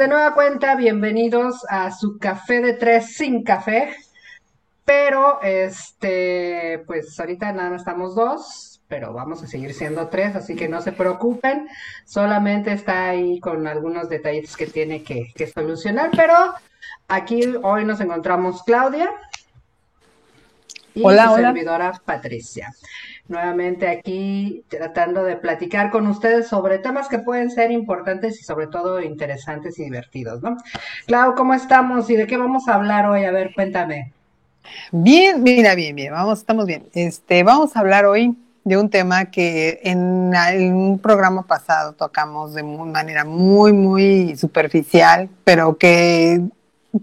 de nueva cuenta, bienvenidos a su café de tres sin café, pero pues ahorita nada más estamos dos, pero vamos a seguir siendo tres, así que no se preocupen, solamente está ahí con algunos detallitos que tiene que solucionar, pero aquí hoy nos encontramos Claudia y su Hola, hola. servidora Patricia. Nuevamente aquí tratando de platicar con ustedes sobre temas que pueden ser importantes y sobre todo interesantes y divertidos, ¿no? Clau, ¿cómo estamos y de qué vamos a hablar hoy? A ver, cuéntame. Bien, mira, bien, estamos bien. Vamos a hablar hoy de un tema que en un programa pasado tocamos de manera muy superficial, pero que,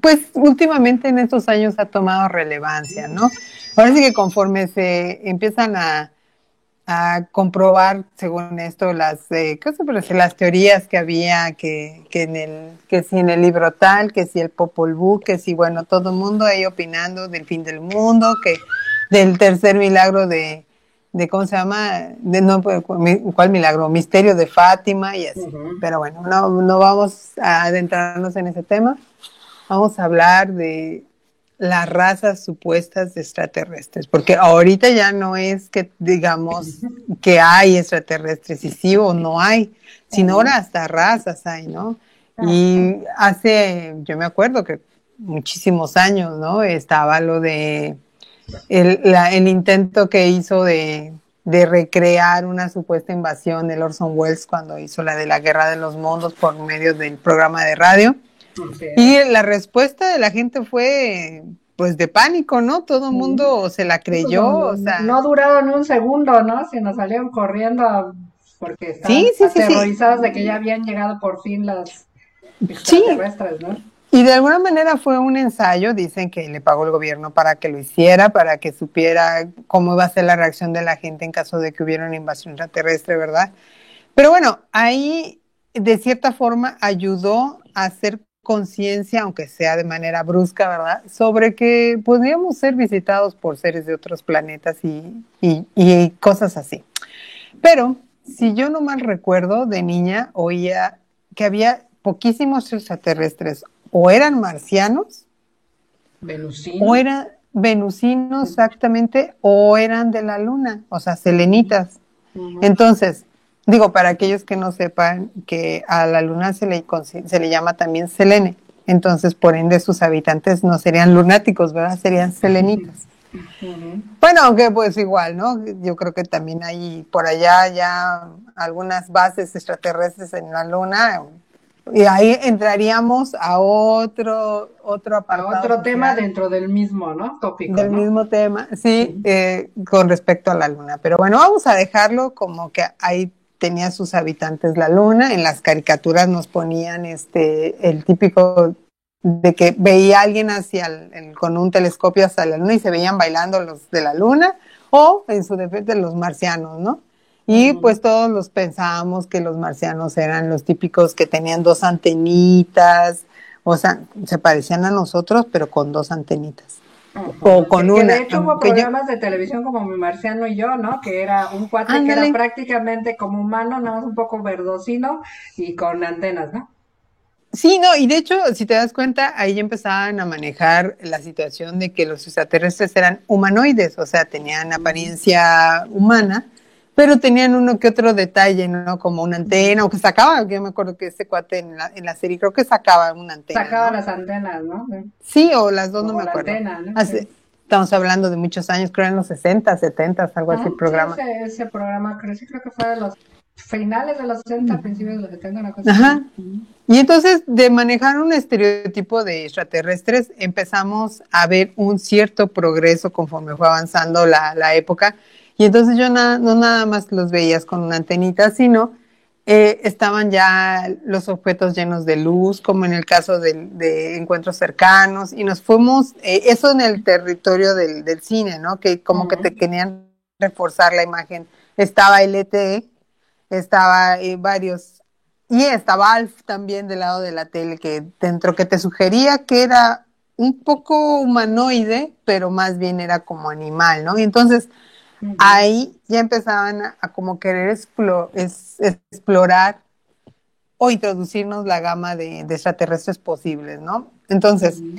pues, últimamente en estos años ha tomado relevancia, ¿no? Ahora sí que conforme se empiezan a comprobar, según esto, ¿qué se puede decir? Las teorías que había, que si en el libro tal, que si el Popol Vuh, que si, bueno, todo el mundo ahí opinando del fin del mundo, que del tercer milagro ¿cómo se llama? No, ¿cuál milagro? Misterio de Fátima y así. Ujú. Pero bueno, no vamos a adentrarnos en ese tema. Vamos a hablar de las razas supuestas de extraterrestres, porque ahorita ya no es que digamos que hay extraterrestres y sí o no hay, sino Ujú. ahora hasta razas hay, ¿no? Ah, Y yo me acuerdo que muchísimos años, ¿no? Estaba lo de el intento que hizo de recrear una supuesta invasión de Orson Welles cuando hizo la de la Guerra de los Mundos por medio del programa de radio. así Y es. la respuesta de la gente fue, pues, de pánico, ¿no? Todo el Ujú. mundo se la Sí, pues no, creyó, no, o sea, no duraron un segundo, ¿no? Si nos salieron corriendo porque estaban sí. aterrorizados de que ya habían llegado por fin las Sí, extraterrestres, ¿no? y de alguna manera fue un ensayo, dicen que le pagó el gobierno para que lo hiciera, para que supiera cómo iba a ser la reacción de la gente en caso de que hubiera una invasión extraterrestre, ¿verdad? Pero bueno, ahí de cierta forma ayudó a hacer conciencia, aunque sea de manera brusca, ¿verdad? Sobre que podríamos ser visitados por seres de otros planetas y cosas así. Pero si yo no mal recuerdo, de niña oía que había poquísimos extraterrestres, o eran marcianos, o Venusino. eran venusinos exactamente, o eran de la luna, o sea, selenitas. Ujú. Entonces, digo, para aquellos que no sepan que a la luna se le llama también Selene. Entonces, por ende, sus habitantes no serían lunáticos, ¿verdad? Serían selenitas. Ujú. Bueno, aunque pues igual, ¿no? Yo creo que también hay por allá ya algunas bases extraterrestres en la luna. Y ahí entraríamos a otro A apartado otro tema social dentro del mismo, ¿no? Tópico, del ¿no? mismo tema, sí, Ujú. con respecto a la luna. Pero bueno, vamos a dejarlo como que ahí tenía sus habitantes la luna. En las caricaturas nos ponían el típico de que veía a alguien con un telescopio hacia la luna y se veían bailando los de la luna, o en su defecto los marcianos, ¿no? Y Ujú. pues todos los pensábamos que los marcianos eran los típicos que tenían dos antenitas, o sea, se parecían a nosotros, pero con dos antenitas. O Ujú. con Que de una, hecho hubo aunque yo, programas de televisión como Mi Marciano y yo, ¿no? Que era un cuate que era ándale. prácticamente como humano, nada más un poco verdosino y con antenas, ¿no? Sí, no, y de hecho, si te das cuenta, ahí empezaban a manejar la situación de que los extraterrestres eran humanoides, o sea, tenían apariencia humana, pero tenían uno que otro detalle, ¿no? Como una antena, o que sacaba, yo me acuerdo que ese cuate en la serie creo que sacaba una antena, Sacaba ¿no? las antenas, ¿no? Sí. Sí, o las dos, no O me la acuerdo. antena, ¿no? Hace, Sí. estamos hablando de muchos años, creo en los 60, 70, algo así Ajá, el sí, programa. ese programa, creo, sí, creo que fue de los finales de los 60, principios de los 70, una cosa así. Ajá. Y entonces, de manejar un estereotipo de extraterrestres, empezamos a ver un cierto progreso conforme fue avanzando la época. Y entonces no nada más los veías con una antenita, sino estaban ya los objetos llenos de luz, como en el caso de encuentros cercanos, y nos fuimos, eso en el territorio del cine, ¿no? Que como que Ujú. te querían reforzar la imagen. Estaba LTE, estaba varios, y estaba Alf también del lado de la tele, que dentro que te sugería que era un poco humanoide, pero más bien era como animal, ¿no? Y entonces Ujú. ahí ya empezaban a como querer explorar o introducirnos la gama de extraterrestres posibles, ¿no? Entonces, Ujú.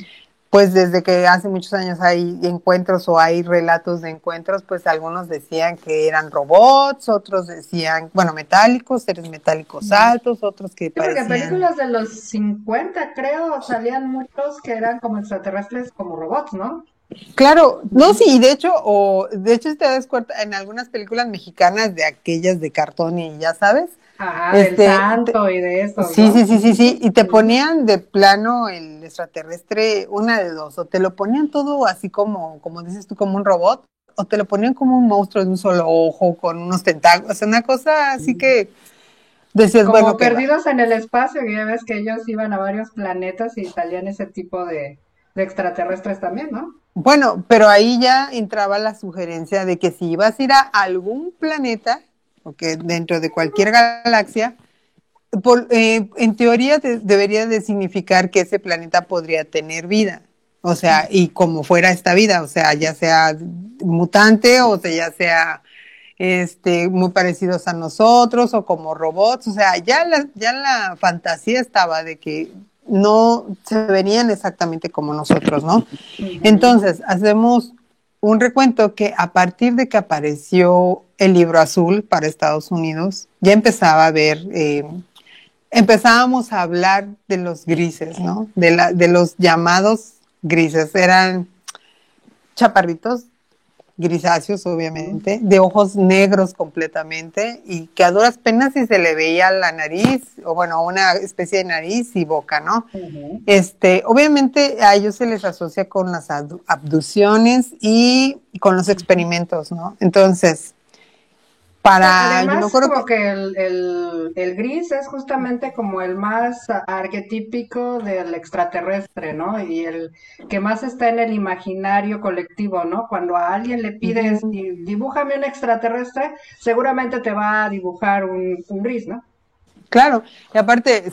pues desde que hace muchos años hay encuentros o hay relatos de encuentros, pues algunos decían que eran robots, otros decían, bueno, metálicos, seres metálicos Ujú. altos, otros que Sí, porque en parecían. películas de los 50 creo, salían muchos que eran como extraterrestres, como robots, ¿no? Claro, no, sí, Ujú. y de hecho, si te das cuenta, en algunas películas mexicanas de aquellas de cartón y ya sabes, Ajá, del este, santo y de esos, sí, ¿no? sí, sí, sí, sí, y te Ujú. ponían de plano el extraterrestre, una de dos, o te lo ponían todo así como dices tú, como un robot, o te lo ponían como un monstruo de un solo ojo, con unos tentáculos, o sea, una cosa así que decías, bueno, Como ¿qué va? perdidos en el espacio, que ya ves que ellos iban a varios planetas y salían ese tipo de extraterrestres también, ¿no? Bueno, pero ahí ya entraba la sugerencia de que si ibas a ir a algún planeta, o que dentro de cualquier galaxia, en teoría debería de significar que ese planeta podría tener vida, o sea, y como fuera esta vida, o sea, ya sea mutante o sea, ya sea muy parecidos a nosotros o como robots, o sea, ya la fantasía estaba de que no se verían exactamente como nosotros, ¿no? Ujú. Entonces, hacemos un recuento que a partir de que apareció el libro azul para Estados Unidos, ya empezaba a ver empezábamos a hablar de los grises, ¿no? De los llamados grises. Eran chaparritos, grisáceos, obviamente, de ojos negros completamente y que a duras penas si se le veía la nariz, o bueno, una especie de nariz y boca, ¿no? Ujú. Obviamente a ellos se les asocia con las abducciones y con los experimentos, ¿no? Entonces, yo me Además, acuerdo como que, que el gris es justamente como el más arquetípico del extraterrestre, ¿no? Y el que más está en el imaginario colectivo, ¿no? Cuando a alguien le pides, uh, dibújame un extraterrestre, seguramente te va a dibujar un gris, ¿no? claro, y aparte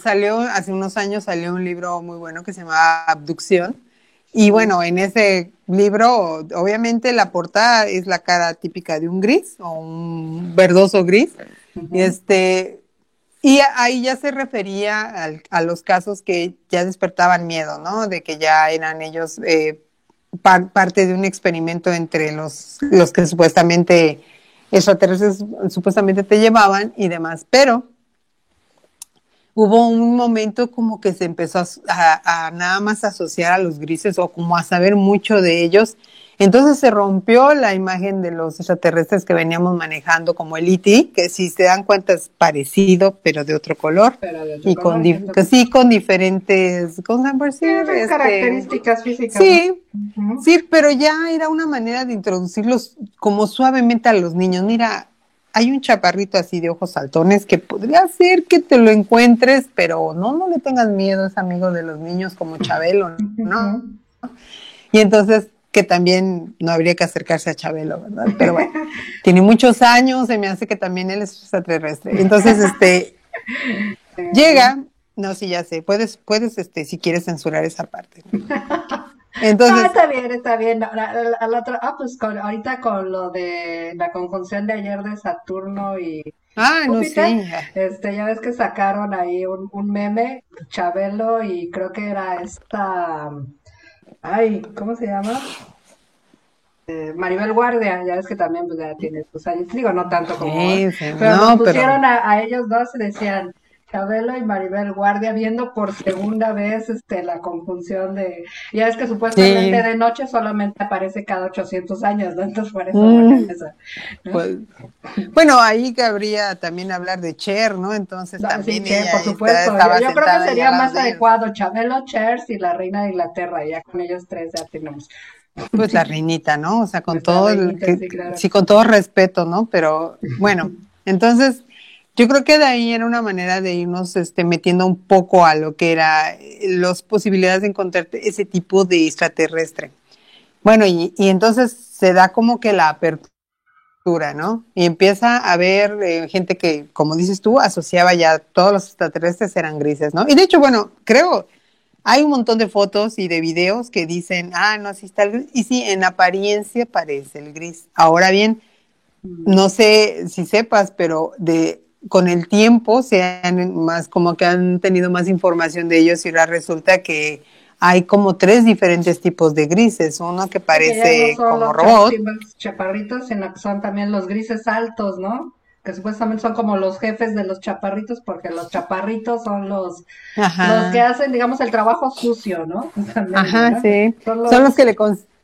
hace unos años salió un libro muy bueno que se llama Abducción. Y Ujú. bueno, en ese libro, obviamente la portada es la cara típica de un gris o un verdoso gris. Ujú. Este, y ahí ya se refería a los casos que ya despertaban miedo, ¿no? De que ya eran ellos parte de un experimento entre los que supuestamente extraterrestres supuestamente te llevaban y demás. Pero hubo un momento como que se empezó a nada más asociar a los grises o como a saber mucho de ellos. Entonces se rompió la imagen de los extraterrestres que veníamos manejando como el E.T., que si se dan cuenta es parecido, pero de otro color, Pero de otro y color, que sí con diferentes, ¿cómo se llama? tienen características físicas, ¿no? Sí, Ujú. sí, pero ya era una manera de introducirlos como suavemente a los niños. Mira, hay un chaparrito así de ojos saltones que podría ser que te lo encuentres, pero no le tengas miedo, es amigo de los niños como Chabelo, Ujú. ¿no? Y entonces que también no habría que acercarse a Chabelo, ¿verdad? Pero bueno, tiene muchos años, se me hace que también él es extraterrestre. Entonces, Eh, llega, no, sí, ya sé, puedes, si quieres censurar esa parte. No, Entonces, está bien, está bien. Al otro, pues ahorita con lo de la conjunción de ayer de Saturno y no, Júpiter, sí, ya ves que sacaron ahí un meme, Chabelo, y creo que era esta, ay, ¿cómo se llama? Maribel Guardia, ya ves que también pues ya tiene sus años, digo, no tanto como va, sí, sí, pero los no, pero pusieron a ellos dos y decían Chabelo y Maribel Guardia viendo por segunda vez la conjunción ya ves que supuestamente sí, de noche solamente aparece cada 800 años, ¿no? Entonces por eso ponen mm, esa, ¿no? pues, bueno, ahí cabría también hablar de Cher, ¿no? Entonces No, sí, también Cher, ella por supuesto. Yo, estaba yo creo que sentada ahí sería al lado más de ellos. adecuado Chabelo, Cher y la reina de Inglaterra, y ya con ellos tres ya tenemos Pues la reinita, ¿no? O sea, nuestra reinita, sí, claro. sí, con todo respeto, ¿no? Pero bueno, entonces yo creo que de ahí era una manera de irnos metiendo un poco a lo que era las posibilidades de encontrarte ese tipo de extraterrestre. Bueno, y entonces se da como que la apertura, ¿no? Y empieza a haber gente que, como dices tú, asociaba ya todos los extraterrestres eran grises, ¿no? Y de hecho, bueno, creo, hay un montón de fotos y de videos que dicen, no, así está el gris. Y sí, en apariencia parece el gris. Ahora bien, Mm. no sé si sepas, pero con el tiempo se han más, como que han tenido más información de ellos y ahora resulta que hay como 3 diferentes tipos de grises, uno que Sí, que ya no parece son como los robot. chaparritos, sino que son también los grises altos, ¿no? Que supuestamente son como los jefes de los chaparritos, porque los chaparritos son los que Ajá, hacen, digamos, el trabajo sucio, ¿no? Justamente, ajá, ¿no? sí. Son Son los los que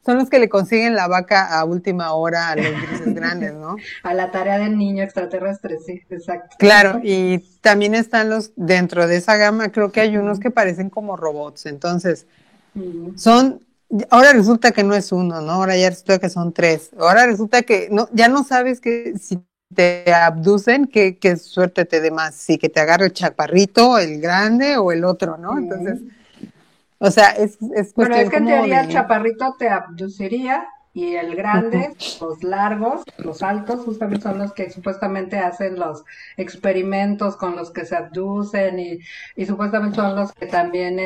son los que le consiguen la vaca a última hora a los grises grandes, ¿no? a la tarea del niño extraterrestre, sí, exacto. Claro, y también están dentro de esa gama, creo que hay unos Ujú, que parecen como robots, entonces, ujú. son, ahora resulta que no es uno, ¿no? Ahora ya resulta que son 3. Ahora resulta que no, ya no sabes que si te abducen, qué suerte te dé más, si que te agarre el chaparrito, el grande o el otro, ¿no? Entonces, Ujú. o sea, es Bueno, es cuestión que en como teoría el de... chaparrito te abduciría y el Ujú. grande, los largos, los altos, justamente son los que supuestamente hacen los experimentos con los que se abducen y supuestamente son los que también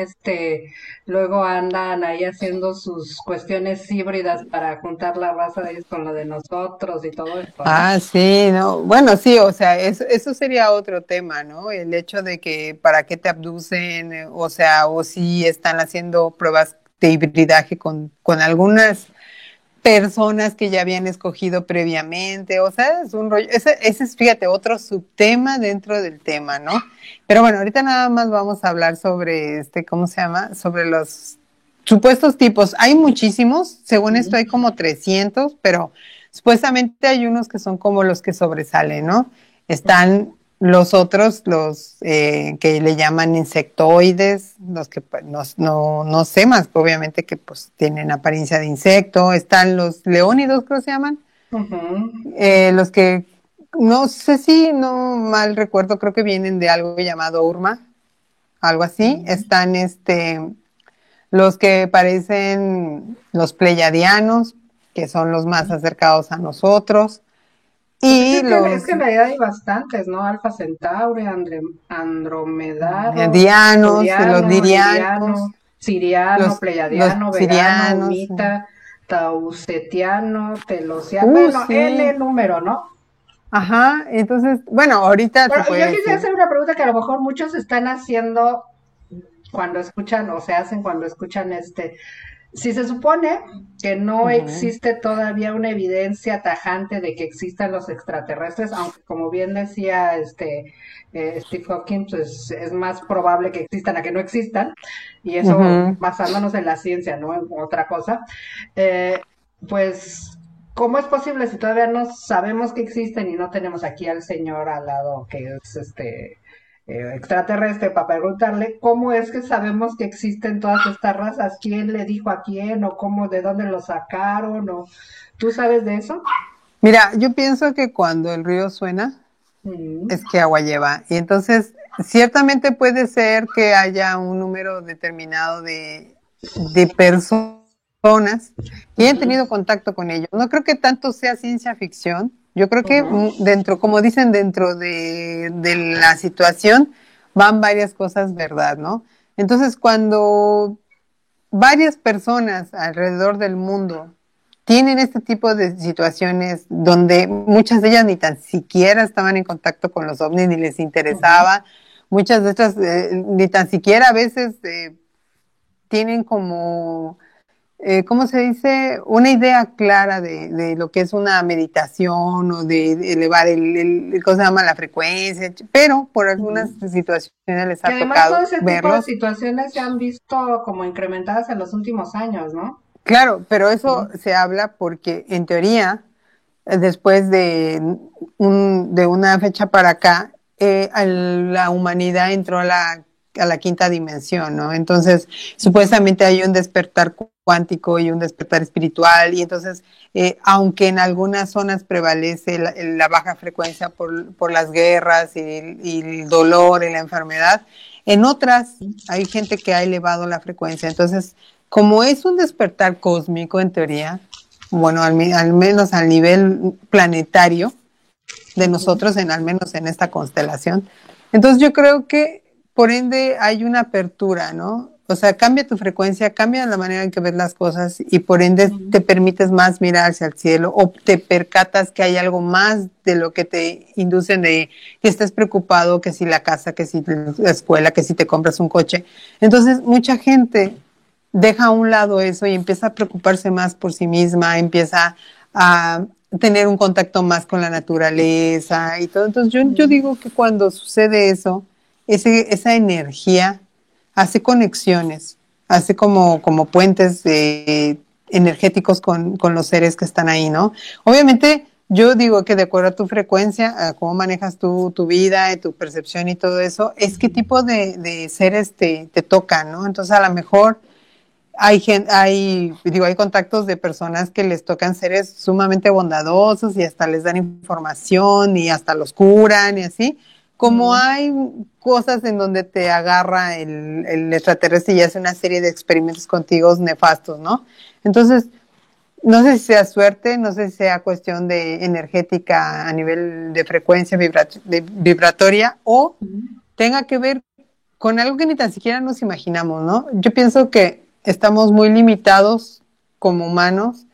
luego andan ahí haciendo sus cuestiones híbridas para juntar la raza de ellos con lo de nosotros y todo esto, ¿no? Ah, sí, no. Bueno, sí, o sea, eso sería otro tema, ¿no? El hecho de que para qué te abducen, o sea, o si están haciendo pruebas de hibridaje con algunas personas que ya habían escogido previamente, o sea, es un rollo, ese es, fíjate, otro subtema dentro del tema, ¿no? Pero bueno, ahorita nada más vamos a hablar sobre ¿cómo se llama? Sobre los supuestos tipos. Hay muchísimos, según esto Ujú, hay como 300, pero supuestamente hay unos que son como los que sobresalen, ¿no? Están los otros, los que le llaman insectoides, los que pues, no sé más, obviamente que pues tienen apariencia de insecto. Están los leónidos, creo que se llaman, ujú, los que no sé si no mal recuerdo, creo que vienen de algo llamado Urma, algo así. ujú. Están los que parecen los pleyadianos, que son los más acercados a nosotros, Pues sí, y es los que en realidad hay bastantes, ¿no? Alfa Centauri, Andromedaro, dianos, los Tauriano, lirianos, Liriano, Siriano, los Pleiadiano, Vegano, sirianos. Humita, Tausetiano, Telosiano, bueno, N Sí. número, ¿no? Ajá, entonces, bueno, ahorita se Bueno, yo puede quisiera decir. hacer una pregunta que a lo mejor muchos están haciendo cuando escuchan o se hacen cuando escuchan si se supone que no Ujú. existe todavía una evidencia tajante de que existan los extraterrestres, aunque como bien decía Steve Hawking, pues es más probable que existan a que no existan, y eso Ujú. basándonos en la ciencia, no en otra cosa, eh, pues ¿cómo es posible si todavía no sabemos que existen y no tenemos aquí al señor al lado que es extraterrestre para preguntarle cómo es que sabemos que existen todas estas razas, quién le dijo a quién o cómo, de dónde lo sacaron o tú sabes de eso? Mira, yo pienso que cuando el río suena Mm, es que agua lleva. Y entonces, ciertamente puede ser que haya un número determinado de personas que hayan ujú, tenido contacto con ellos. No creo que tanto sea ciencia ficción. Yo creo que ujú, dentro, como dicen, dentro de la situación van varias cosas, ¿verdad? ¿No? Entonces, cuando varias personas alrededor del mundo tienen este tipo de situaciones donde muchas de ellas ni tan siquiera estaban en contacto con los ovnis ni les ujú. interesaba, muchas de estas ni tan siquiera a veces tienen como, ¿cómo se dice? Una idea clara de lo que es una meditación o de elevar ¿cómo se llama? La frecuencia, pero por algunas Ujú. situaciones les Que ha además todo tocado ese tipo de verlos. situaciones se han visto como incrementadas en los últimos años, ¿no? Claro, pero eso Ujú, se habla porque en teoría, después de una fecha para acá, la humanidad entró a la quinta dimensión, ¿no? Entonces, ujú, supuestamente hay un despertar cuántico y un despertar espiritual, y entonces, aunque en algunas zonas prevalece la baja frecuencia por las guerras y el dolor y la enfermedad, en otras hay gente que ha elevado la frecuencia. Entonces, como es un despertar cósmico en teoría, bueno, al menos al nivel planetario de ujú. nosotros, al menos en esta constelación, entonces yo creo que por ende hay una apertura, ¿no? O sea, cambia tu frecuencia, cambia la manera en que ves las cosas y por ende Ujú. te permites más mirar hacia el cielo o te percatas que hay algo más de lo que te inducen de que estés preocupado, que si la casa, que si la escuela, que si te compras un coche. Entonces, mucha gente deja a un lado eso y empieza a preocuparse más por sí misma, empieza a tener un contacto más con la naturaleza y todo. Entonces, yo Ujú. digo que cuando sucede eso, esa energía hace conexiones, hace como puentes energéticos con los seres que están ahí, ¿no? Obviamente, yo digo que de acuerdo a tu frecuencia, a cómo manejas tu vida, tu percepción y todo eso, es qué tipo de seres te tocan, ¿no? Entonces, a lo mejor hay contactos de personas que les tocan seres sumamente bondadosos y hasta les dan información y hasta los curan y así. Como Ujú. hay cosas en donde te agarra el extraterrestre y hace una serie de experimentos contigo nefastos, ¿no? Entonces, no sé si sea suerte, no sé si sea cuestión de energética a nivel de frecuencia vibratoria o Ujú. tenga que ver con algo que ni tan siquiera nos imaginamos, ¿no? Yo pienso que estamos muy limitados como humanos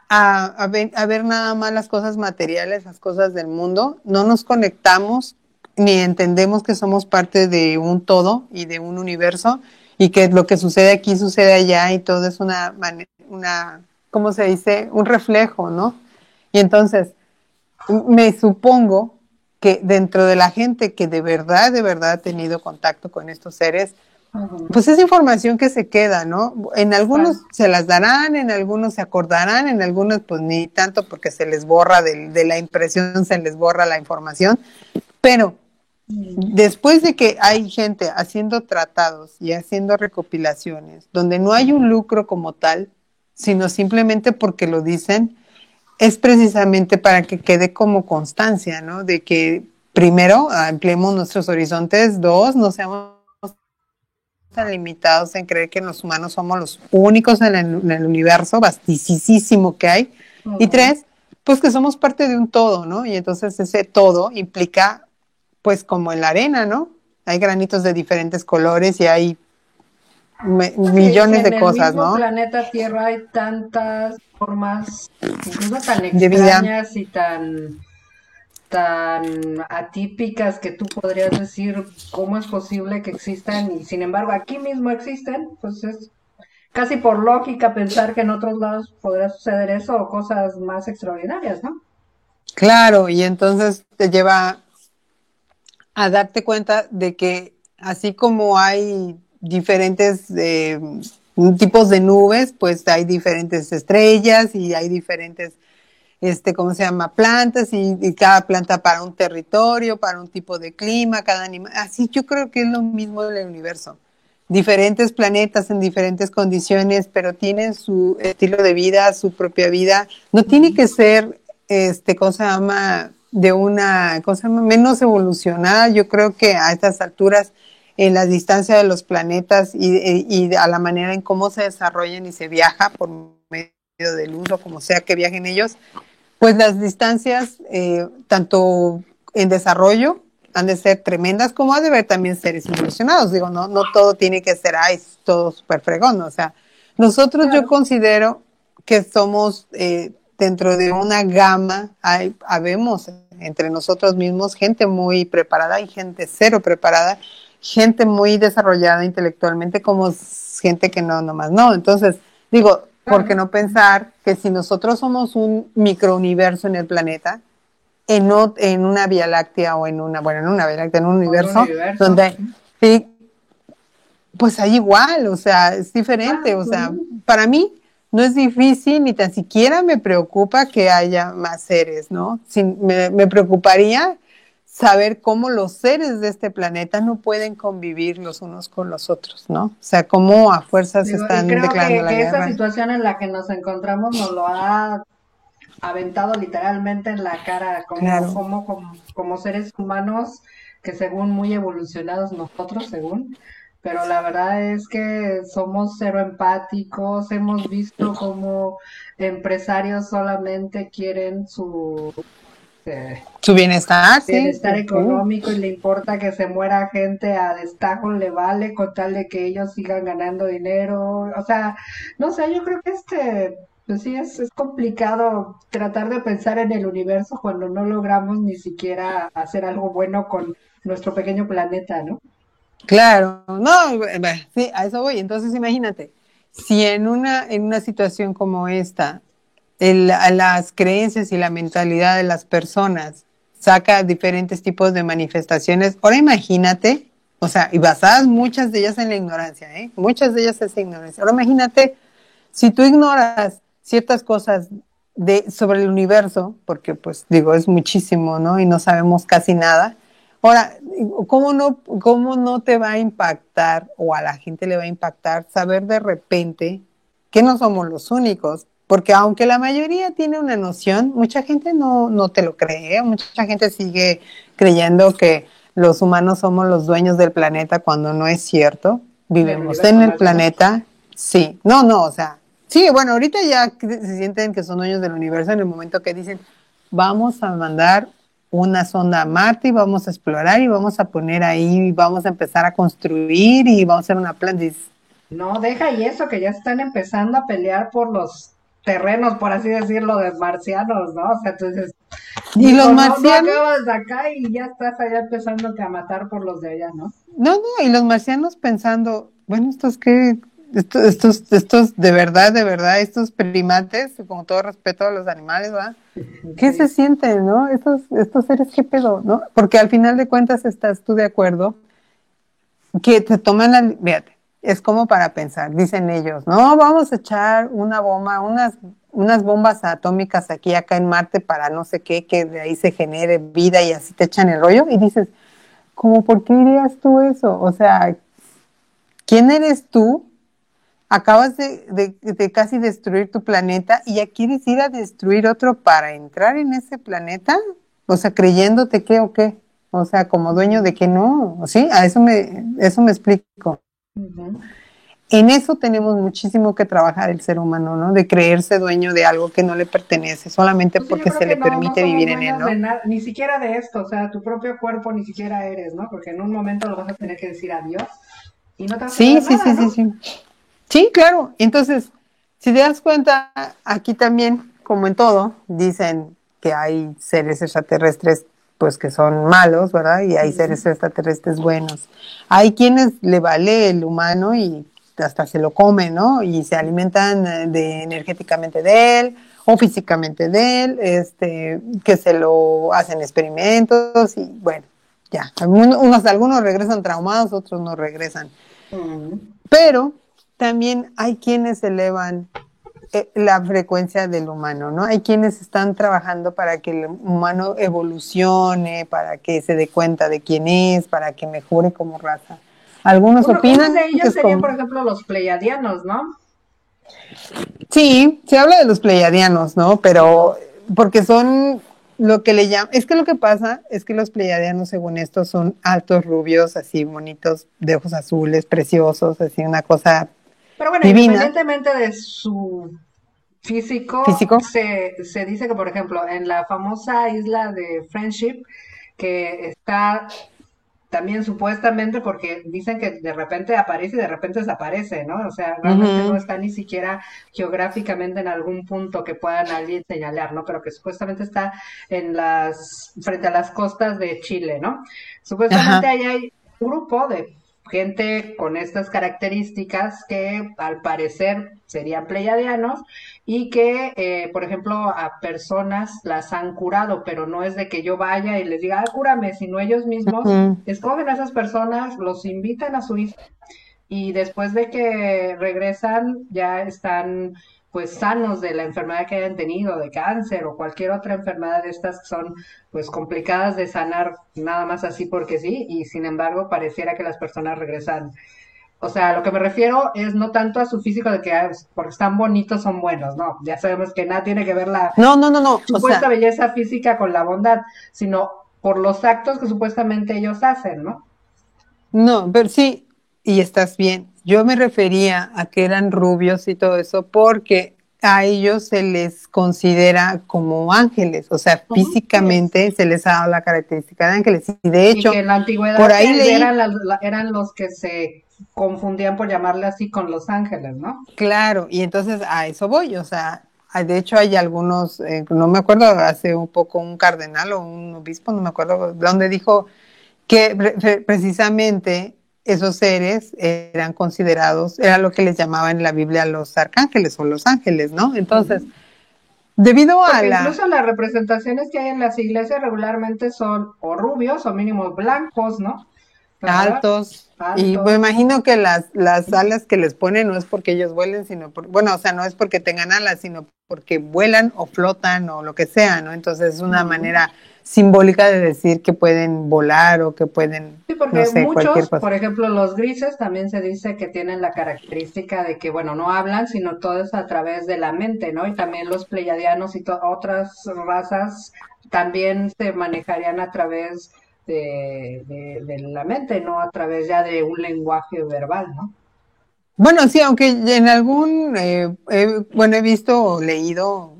a ver nada más las cosas materiales, las cosas del mundo. No nos conectamos ni entendemos que somos parte de un todo y de un universo y que lo que sucede aquí sucede allá y todo es ¿cómo se dice? Un reflejo, ¿no? Y entonces, me supongo que dentro de la gente que de verdad ha tenido contacto con estos seres, Ujú. pues es información que se queda, ¿no? En algunos Claro. se las darán, en algunos se acordarán, en algunos pues ni tanto porque se les borra de la impresión, se les borra la información, pero Ujú. después de que hay gente haciendo tratados y haciendo recopilaciones, donde no hay un lucro como tal, sino simplemente porque lo dicen, es precisamente para que quede como constancia, ¿no? De que primero ampliemos nuestros horizontes, dos, no seamos tan limitados en creer que los humanos somos los únicos en el universo vastísimo que hay, y Ujú. tres, pues que somos parte de un todo, ¿no? Y entonces ese todo implica, pues como en la arena, ¿no? Hay granitos de diferentes colores y hay Pues sí, y que millones en de el cosas, mismo ¿no? planeta Tierra hay tantas formas, incluso tan De vida. extrañas y tan atípicas que tú podrías decir cómo es posible que existan y sin embargo aquí mismo existen, pues es casi por lógica pensar que en otros lados podría suceder eso o cosas más extraordinarias, ¿no? Claro, y entonces te lleva a darte cuenta de que así como hay diferentes tipos de nubes, pues hay diferentes estrellas y hay diferentes, ¿cómo se llama? Plantas y cada planta para un territorio, para un tipo de clima, cada animal. Así yo creo que es lo mismo del universo. Diferentes planetas en diferentes condiciones, pero tienen su estilo de vida, su propia vida. No tiene que ser, ¿cómo se llama? De una cosa menos evolucionada. Yo creo que a estas alturas, en la distancia de los planetas y a la manera en cómo se desarrollan y se viaja por medio de luz o como sea que viajen ellos, pues las distancias, tanto en desarrollo, han de ser tremendas, como ha de haber también seres evolucionados. Digo, no todo tiene que ser, ay, todo súper fregón. O sea, nosotros yo Claro. considero que somos dentro de una gama, habemos entre nosotros mismos gente muy preparada y gente cero preparada, gente muy desarrollada intelectualmente como gente que no, nomás no. Entonces, digo, ¿por qué Claro. no pensar que si nosotros somos un microuniverso en el planeta, en una Vía Láctea o en una Vía Láctea, en un Otro universo universo. donde sí, pues hay igual, o sea, es diferente, Claro. o sea, Ujú. para mí no es difícil ni tan siquiera me preocupa que haya más seres, ¿no? Me preocuparía saber cómo los seres de este planeta no pueden convivir los unos con los otros, ¿no? O sea, cómo a fuerzas Digo, y están creo declarando la que esta guerra. situación en la que nos encontramos nos lo ha aventado literalmente en la cara Claro. como seres humanos que según muy evolucionados nosotros, según, pero la verdad es que somos cero empáticos, hemos visto como empresarios solamente quieren eh, Su bienestar, sí, bienestar sí. económico y le importa que se muera gente a destajo, le vale con tal de que ellos sigan ganando dinero. O sea, no sé, yo creo que pues sí, es complicado tratar de pensar en el universo cuando no logramos ni siquiera hacer algo bueno con nuestro pequeño planeta, ¿no? Claro, no, sí, a eso voy. Entonces, imagínate, si en una situación como esta, a las creencias y la mentalidad de las personas saca diferentes tipos de manifestaciones, ahora imagínate, o sea, y basadas muchas de ellas en la ignorancia, ¿eh? Muchas de ellas es ignorancia. Ahora imagínate, si tú ignoras ciertas cosas sobre el universo, porque pues digo, es muchísimo, ¿no? Y no sabemos casi nada. Ahora, cómo no te va a impactar o a la gente le va a impactar saber de repente que no somos los únicos? Porque aunque la mayoría tiene una noción, mucha gente no te lo cree, ¿eh? Mucha gente sigue creyendo que los humanos somos los dueños del planeta cuando no es cierto. Del Vivimos universo en el más bien, ¿no? planeta, sí. No, o sea, sí, bueno, ahorita ya se sienten que son dueños del universo en el momento que dicen, vamos a mandar una sonda a Marte y vamos a explorar y vamos a poner ahí, vamos a empezar a construir y vamos a hacer una planta. No, deja y eso, que ya están empezando a pelear por los terrenos, por así decirlo, de marcianos, ¿no? O sea, entonces, Y los hijo, no marcianos, acabas de acá y ya estás allá empezando que a matar por los de allá, ¿no? no, y los marcianos pensando, bueno, estos de verdad, estos primates, con todo respeto a los animales, ¿verdad? ¿Qué se Sí. sienten, no? Estos seres, ¿qué pedo, no? Porque al final de cuentas estás tú de acuerdo que te toman fíjate, es como para pensar, dicen ellos, no, vamos a echar una bomba, unas bombas atómicas aquí, acá en Marte para no sé qué, que de ahí se genere vida y así te echan el rollo y dices, ¿cómo por qué dirías tú eso? O sea, ¿quién eres tú? Acabas de casi destruir tu planeta y ya quieres ir a destruir otro para entrar en ese planeta, o sea, creyéndote que o qué, o sea, como dueño de que no, ¿sí? Eso me explico. Ujú. En eso tenemos muchísimo que trabajar el ser humano, ¿no? De creerse dueño de algo que no le pertenece, solamente Pues sí, yo porque creo se que le no permite somos vivir en él, dueños de ¿no? nada, ni siquiera de esto, o sea, tu propio cuerpo ni siquiera eres, ¿no? Porque en un momento lo vas a tener que decir adiós y no te va a Sí, quedar sí, nada, sí, sí, ¿no? sí. Sí, claro. Entonces, si te das cuenta, aquí también, como en todo, dicen que hay seres extraterrestres, pues que son malos, ¿verdad? Y hay Ujú. seres extraterrestres buenos. Hay quienes le vale el humano y hasta se lo comen, ¿no? Y se alimentan energéticamente de él o físicamente de él, que se lo hacen experimentos y bueno, ya. Algunos regresan traumados, otros no regresan. Ujú. Pero también hay quienes elevan la frecuencia del humano, ¿no? Hay quienes están trabajando para que el humano evolucione, para que se dé cuenta de quién es, para que mejore como raza. Algunos Unos de opinan que ellos es serían, por como, ejemplo, los pleiadianos, ¿no? sí, se habla de los pleiadianos, ¿no? Pero porque son lo que le llaman, es que lo que pasa es que los pleiadianos, según esto, son altos rubios, así bonitos, de ojos azules, preciosos, así una cosa Pero bueno, divina, independientemente de su físico, físico. se dice que, por ejemplo, en la famosa isla de Friendship, que está también supuestamente porque dicen que de repente aparece y de repente desaparece, ¿no? O sea, realmente no Ujú. está ni siquiera geográficamente en algún punto que puedan alguien señalar, ¿no? Pero que supuestamente está frente a las costas de Chile, ¿no? Supuestamente Ajá. ahí hay un grupo de gente con estas características que al parecer serían pleiadianos y que, por ejemplo, a personas las han curado, pero no es de que yo vaya y les diga, ah, cúrame, sino ellos mismos Mm. escogen a esas personas, los invitan a su isla y después de que regresan ya están pues sanos de la enfermedad que hayan tenido, de cáncer o cualquier otra enfermedad de estas que son pues complicadas de sanar nada más así porque sí, y sin embargo pareciera que las personas regresan. O sea, a lo que me refiero es no tanto a su físico de que porque están bonitos son buenos, no, ya sabemos que nada tiene que ver la No. O supuesta sea, belleza física con la bondad, sino por los actos que supuestamente ellos hacen, ¿no? no, pero sí, y estás bien. Yo me refería a que eran rubios y todo eso porque a ellos se les considera como ángeles, o sea, físicamente se les ha dado la característica de ángeles. Y de Y que hecho, en la antigüedad por ahí leí, eran los que se confundían por llamarle así con los ángeles, ¿no? claro, y entonces a eso voy, o sea, de hecho hay algunos, no me acuerdo, hace un poco un cardenal o un obispo, no me acuerdo, donde dijo que precisamente esos seres eran considerados, era lo que les llamaban en la Biblia los arcángeles o los ángeles, ¿no? Entonces, debido a Porque la incluso las representaciones que hay en las iglesias regularmente son o rubios o mínimo blancos, ¿no? ¿Verdad? altos, y me Altos. imagino que las alas que les ponen no es porque ellos vuelen, sino bueno, o sea, no es porque tengan alas, sino porque vuelan o flotan o lo que sea, ¿no? Entonces es una Ujú. manera simbólica de decir que pueden volar o que pueden, Sí, no porque sé, cualquier muchos, cosa. por ejemplo, los grises también se dice que tienen la característica de que, bueno, no hablan, sino todo es a través de la mente, ¿no? Y también los pleyadianos y otras razas también se manejarían a través de la mente, no a través ya de un lenguaje verbal, ¿no? Bueno, sí, aunque en algún, bueno, he visto o leído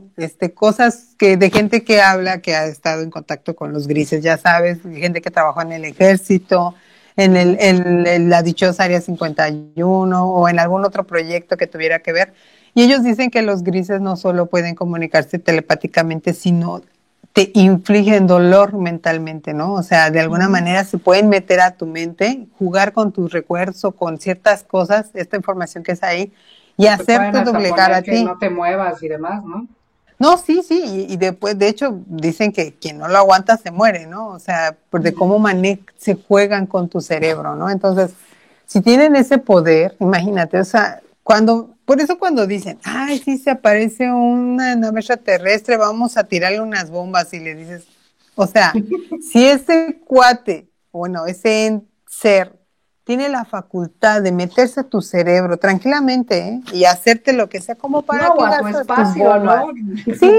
cosas que de gente que habla, que ha estado en contacto con los grises, ya sabes, gente que trabajó en el ejército, Ujú. en la dichosa Área 51 o en algún otro proyecto que tuviera que ver. Y ellos dicen que los grises no solo pueden comunicarse telepáticamente, sino te infligen dolor mentalmente, ¿no? O sea, de alguna Ujú. manera se pueden meter a tu mente, jugar con tus recuerdos o con ciertas cosas, esta información que es ahí, y O te pueden hacerte hasta doblegar poner a que ti. no te muevas y demás, ¿no? No, sí, sí, y después, de hecho, dicen que quien no lo aguanta se muere, ¿no? O sea, por de cómo se juegan con tu cerebro, ¿no? Entonces, si tienen ese poder, imagínate, o sea, por eso cuando dicen, ay, sí, se aparece una nave extraterrestre, vamos a tirarle unas bombas y le dices, o sea, si ese cuate, bueno, ese ser tiene la facultad de meterse a tu cerebro tranquilamente, ¿eh? Y hacerte lo que sea, como No, para o qué a tu gastas tus espacio, bombas. ¿no? Sí,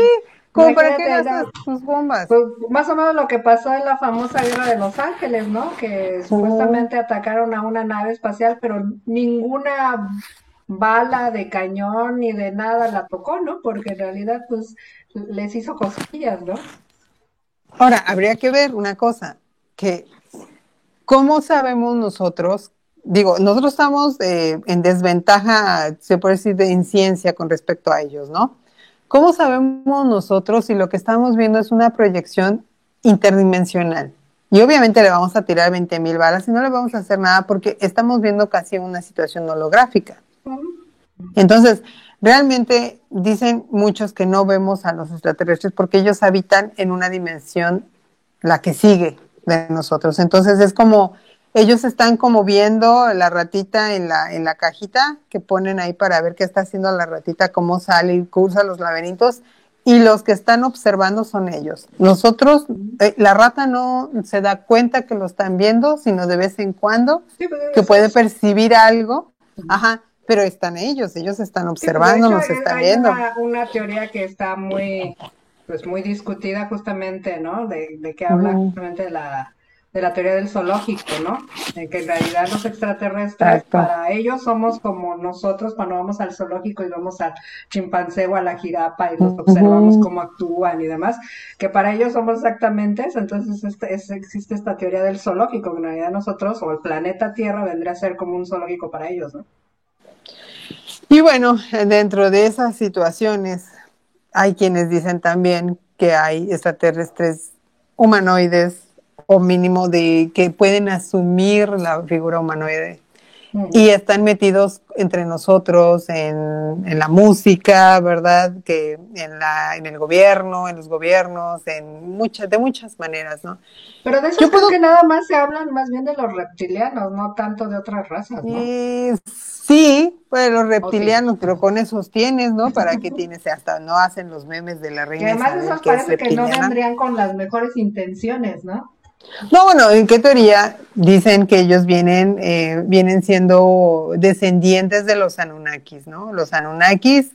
como para qué Imagínate, no, gastas tus bombas. pues más o menos lo que pasó en la famosa guerra de Los Ángeles, ¿no? Que Uh, supuestamente atacaron a una nave espacial, pero ninguna bala de cañón ni de nada la tocó, ¿no? Porque en realidad, pues, les hizo cosquillas, ¿no? Ahora, habría que ver una cosa, que ¿cómo sabemos nosotros? Digo, nosotros estamos en desventaja, se puede decir, en ciencia con respecto a ellos, ¿no? ¿Cómo sabemos nosotros si lo que estamos viendo es una proyección interdimensional? Y obviamente le vamos a tirar 20,000 balas y no le vamos a hacer nada porque estamos viendo casi una situación holográfica. Entonces, realmente dicen muchos que no vemos a los extraterrestres porque ellos habitan en una dimensión, la que sigue de nosotros. Entonces es como, ellos están como viendo la ratita en la cajita que ponen ahí para ver qué está haciendo la ratita, cómo sale y cursa los laberintos, y los que están observando son ellos. Nosotros, la rata no se da cuenta que lo están viendo, sino de vez en cuando, Sí, pues que puede percibir algo, ajá, pero están ellos están sí, pues de observando, hecho nos están hay viendo. una teoría que está muy, pues muy discutida justamente, ¿no? De que habla Ujú, justamente de la teoría del zoológico, ¿no? En que en realidad los extraterrestres, exacto. para ellos somos como nosotros cuando vamos al zoológico y vemos al chimpancé o a la jirafa y los observamos Ujú. cómo actúan y demás, que para ellos somos exactamente eso. Entonces existe esta teoría del zoológico, que en realidad nosotros o el planeta Tierra vendría a ser como un zoológico para ellos, ¿no? Y bueno, dentro de esas situaciones hay quienes dicen también que hay extraterrestres humanoides o mínimo de que pueden asumir la figura humanoide y Ujú. están metidos entre nosotros en la música, ¿verdad? Que en el gobierno, en los gobiernos, de muchas maneras, ¿no? Pero de esos Yo creo que puedo, nada más se hablan más bien de los reptilianos, no tanto de otras razas, ¿no? sí, pues los ¿O sí? reptilianos, pero con esos tienes, ¿no? ¿Para qué tienes? Hasta no hacen los memes de la Que reina además Isabel, esos que es parece que no reptiliana. vendrían con las mejores intenciones, ¿no? No, bueno, ¿en qué teoría dicen que ellos vienen siendo descendientes de los Anunnakis, ¿no? Los Anunnakis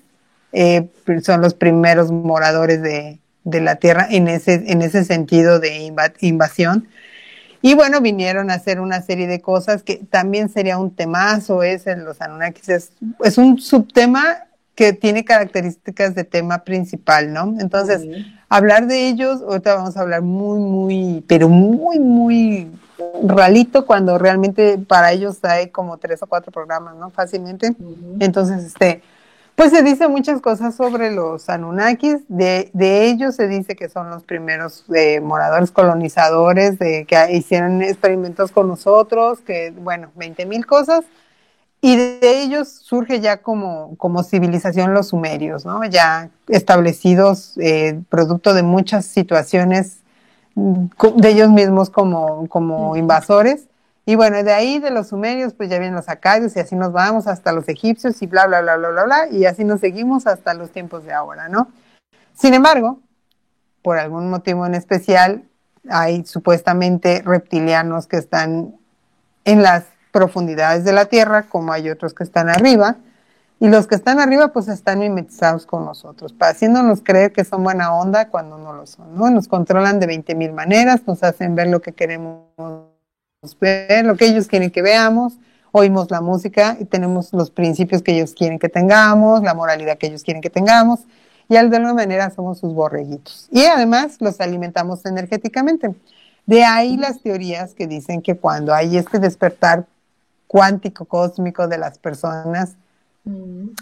son los primeros moradores de la Tierra en ese sentido de invasión. Y bueno, vinieron a hacer una serie de cosas que también sería un temazo ese, los Anunnakis. Es un subtema que tiene características de tema principal, ¿no? Entonces, hablar de ellos, ahorita vamos a hablar pero muy ralito, cuando realmente para ellos hay como 3 o 4 programas, ¿no? Fácilmente. Entonces, pues se dice muchas cosas sobre los Anunnakis. De ellos se dice que son los primeros moradores colonizadores, que hicieron experimentos con nosotros, que, bueno, 20,000 cosas. Y de ellos surge ya como civilización los sumerios, ¿no? Ya establecidos, producto de muchas situaciones de ellos mismos como invasores. Y bueno, de ahí de los sumerios, pues ya vienen los acadios y así nos vamos hasta los egipcios y bla, bla, bla, bla, bla, bla, y así nos seguimos hasta los tiempos de ahora, ¿no? Sin embargo, por algún motivo en especial, hay supuestamente reptilianos que están en las profundidades de la Tierra, como hay otros que están arriba, y los que están arriba pues están mimetizados con nosotros, haciéndonos creer que son buena onda cuando no lo son, ¿no? Nos controlan de 20,000 maneras, nos hacen ver lo que queremos ver, lo que ellos quieren que veamos, oímos la música y tenemos los principios que ellos quieren que tengamos, la moralidad que ellos quieren que tengamos, y de alguna manera somos sus borreguitos. Y además los alimentamos energéticamente. De ahí las teorías que dicen que cuando hay este despertar cuántico cósmico de las personas,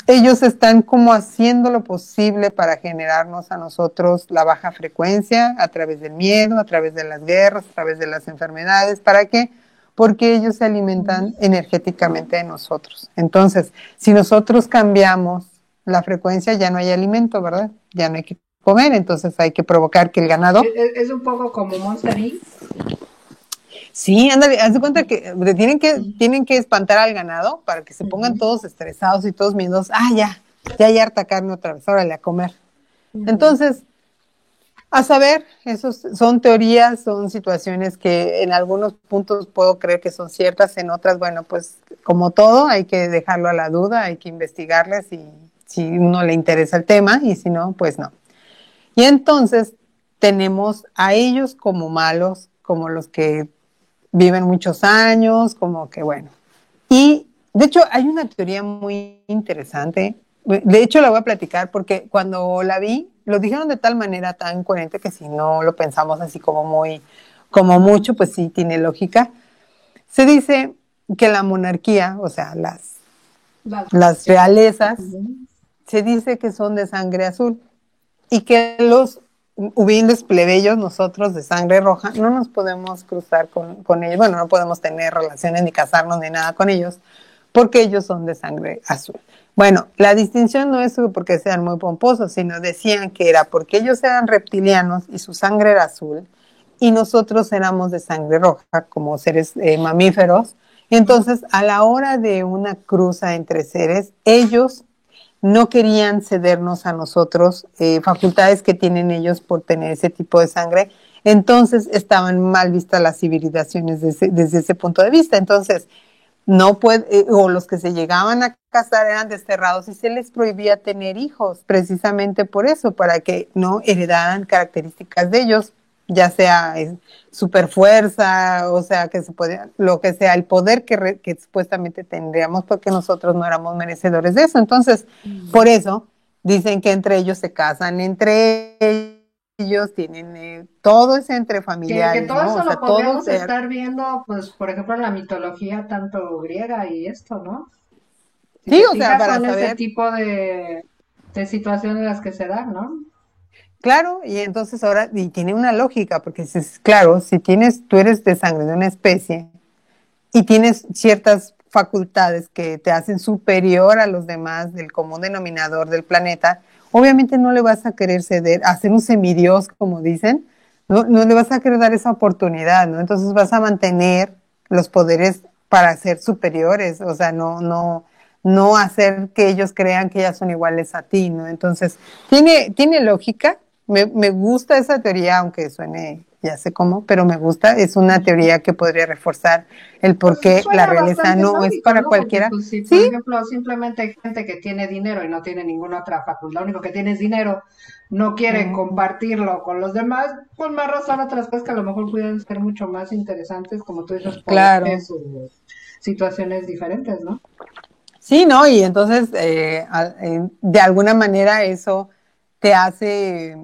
ellos están como haciendo lo posible para generarnos a nosotros la baja frecuencia a través del miedo, a través de las guerras, a través de las enfermedades. ¿Para qué? Porque ellos se alimentan energéticamente de nosotros. Entonces, si nosotros cambiamos la frecuencia, ya no hay alimento, ¿verdad? Ya no hay que comer, entonces hay que provocar que el ganado... Es un poco como Monster Inc. Sí, ándale, haz de cuenta que tienen que espantar al ganado para que se pongan todos estresados y todos miedosos. Ah, ya hay harta carne otra vez, órale a comer. Entonces, a saber, esos son teorías, son situaciones que en algunos puntos puedo creer que son ciertas, en otras, bueno, pues como todo, hay que dejarlo a la duda, hay que investigarles si uno le interesa el tema y si no, pues no. Y entonces tenemos a ellos como malos, como los que viven muchos años, como que bueno. Y de hecho hay una teoría muy interesante, de hecho la voy a platicar porque cuando la vi, lo dijeron de tal manera tan coherente que si no lo pensamos así como mucho, pues sí tiene lógica. Se dice que la monarquía, o sea, las realezas, se dice que son de sangre azul y que los humildes plebeyos, nosotros de sangre roja, no nos podemos cruzar con ellos, bueno, no podemos tener relaciones ni casarnos ni nada con ellos, porque ellos son de sangre azul. Bueno, la distinción no es porque sean muy pomposos, sino decían que era porque ellos eran reptilianos y su sangre era azul, y nosotros éramos de sangre roja, como seres mamíferos. Entonces, a la hora de una cruza entre seres, ellos no querían cedernos a nosotros facultades que tienen ellos por tener ese tipo de sangre. Entonces estaban mal vistas las civilizaciones desde ese punto de vista. Entonces, no puede, o los que se llegaban a casar eran desterrados y se les prohibía tener hijos, precisamente por eso, para que no heredaran características de ellos, ya sea super fuerza, o sea, que se podía, lo que sea, el poder que supuestamente tendríamos, porque nosotros no éramos merecedores de eso. Entonces, por eso dicen que entre ellos se casan, entre ellos tienen todo ese entre familiares, que todo ¿no? eso O sea, lo podríamos todos estar viendo, pues, por ejemplo, en la mitología tanto griega y esto, ¿no? Si sí, te o sea, fijas, para son ese saber. tipo de situaciones las que se dan, ¿no? Claro, y entonces ahora, y tiene una lógica, porque claro, si tú eres de sangre de una especie y tienes ciertas facultades que te hacen superior a los demás del común denominador del planeta, obviamente no le vas a querer ceder, hacer un semidios, como dicen, no le vas a querer dar esa oportunidad, ¿no? Entonces vas a mantener los poderes para ser superiores, o sea, no hacer que ellos crean que ya son iguales a ti, ¿no? Entonces, tiene lógica. Me gusta esa teoría, aunque suene, ya sé cómo, pero me gusta. Es una teoría que podría reforzar el por Pues qué la suena realeza bastante no es lógico, para ¿no? Porque, cualquiera. pues, si, por Sí, ejemplo, simplemente hay gente que tiene dinero y no tiene ninguna otra facultad, lo único que tiene es dinero, no quiere compartirlo con los demás, pues más razón otras cosas que a lo mejor pudieran ser mucho más interesantes, como tú dices, claro. poderes o situaciones diferentes, ¿no? Sí, ¿no? Y entonces, de alguna manera eso te hace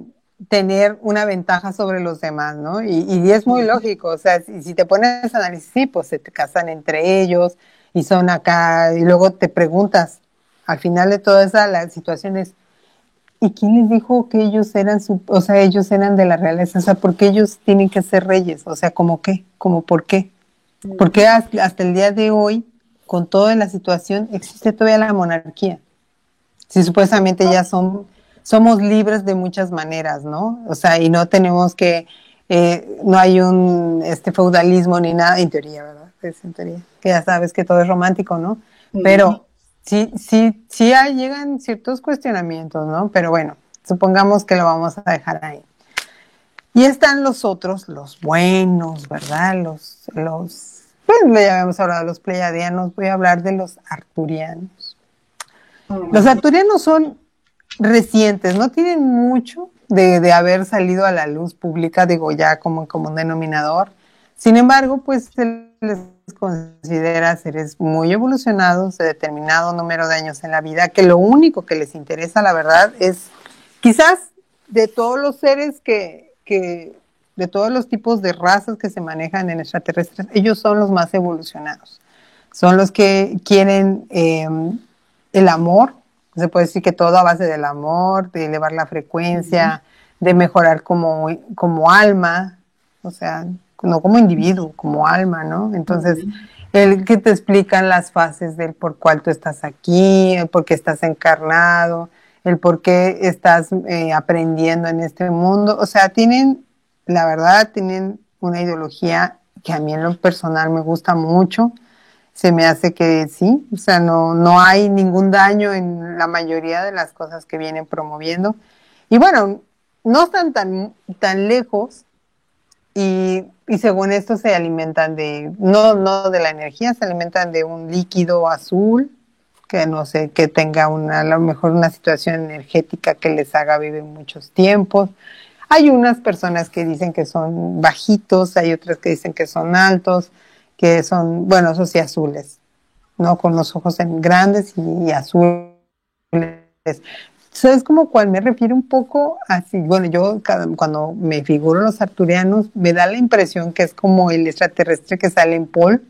tener una ventaja sobre los demás, ¿no? Y es muy lógico, o sea, si te pones a analizar, sí, pues se te casan entre ellos y son acá, y luego te preguntas, al final de toda esa la situación es, ¿y quién les dijo que ellos eran o sea, ellos eran de la realeza? O sea, ¿por qué ellos tienen que ser reyes? O sea, ¿cómo qué? ¿Cómo por qué? ¿Por qué hasta el día de hoy, con toda la situación, existe todavía la monarquía? Si supuestamente ya somos libres de muchas maneras, ¿no? O sea, y no tenemos que, no hay un feudalismo ni nada, en teoría, ¿verdad? Es en teoría, que ya sabes que todo es romántico, ¿no? Pero sí llegan ciertos cuestionamientos, ¿no? Pero bueno, supongamos que lo vamos a dejar ahí. Y están los otros, los buenos, ¿verdad? Pues ya habíamos hablado de los pleiadianos, voy a hablar de los arturianos. Los arturianos son recientes, no tienen mucho de haber salido a la luz pública, digo ya como un denominador. Sin embargo, pues se les considera seres muy evolucionados de determinado número de años en la vida, que lo único que les interesa, la verdad, es quizás de todos los seres de todos los tipos de razas que se manejan en extraterrestres, ellos son los más evolucionados. Son los que quieren el amor, se puede decir que todo a base del amor, de elevar la frecuencia, de mejorar como alma, o sea, no como individuo, como alma, ¿no? Entonces, el que te explican las fases del por cuál tú estás aquí, el por qué estás encarnado, el por qué estás aprendiendo en este mundo, o sea, la verdad, tienen una ideología que a mí en lo personal me gusta mucho. Se me hace que sí, o sea, no hay ningún daño en la mayoría de las cosas que vienen promoviendo. Y bueno, no están tan lejos y según esto se alimentan no de la energía, se alimentan de un líquido azul que no sé, que tenga a lo mejor una situación energética que les haga vivir muchos tiempos. Hay unas personas que dicen que son bajitos, hay otras que dicen que son altos, que son, bueno, esos sí azules, ¿no? Con los ojos grandes y azules. ¿Sabes como cuál me refiero un poco así? Bueno, cuando me figuro los arturianos, me da la impresión que es como el extraterrestre que sale en Paul,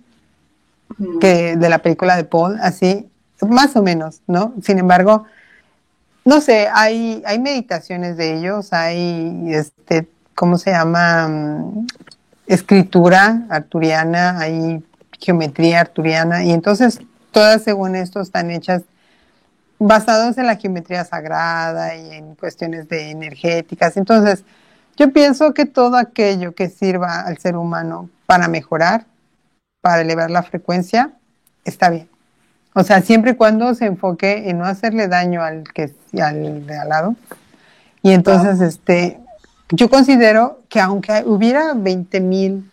que de la película de Paul, así, más o menos, ¿no? Sin embargo, no sé, hay meditaciones de ellos, hay, ¿cómo se llama? Escritura arturiana, hay geometría arturiana, y entonces todas según esto están hechas basados en la geometría sagrada y en cuestiones de energéticas. Entonces, yo pienso que todo aquello que sirva al ser humano para mejorar, para elevar la frecuencia, está bien. O sea, siempre y cuando se enfoque en no hacerle daño al de al lado. Y entonces, yo considero que aunque hubiera 20,000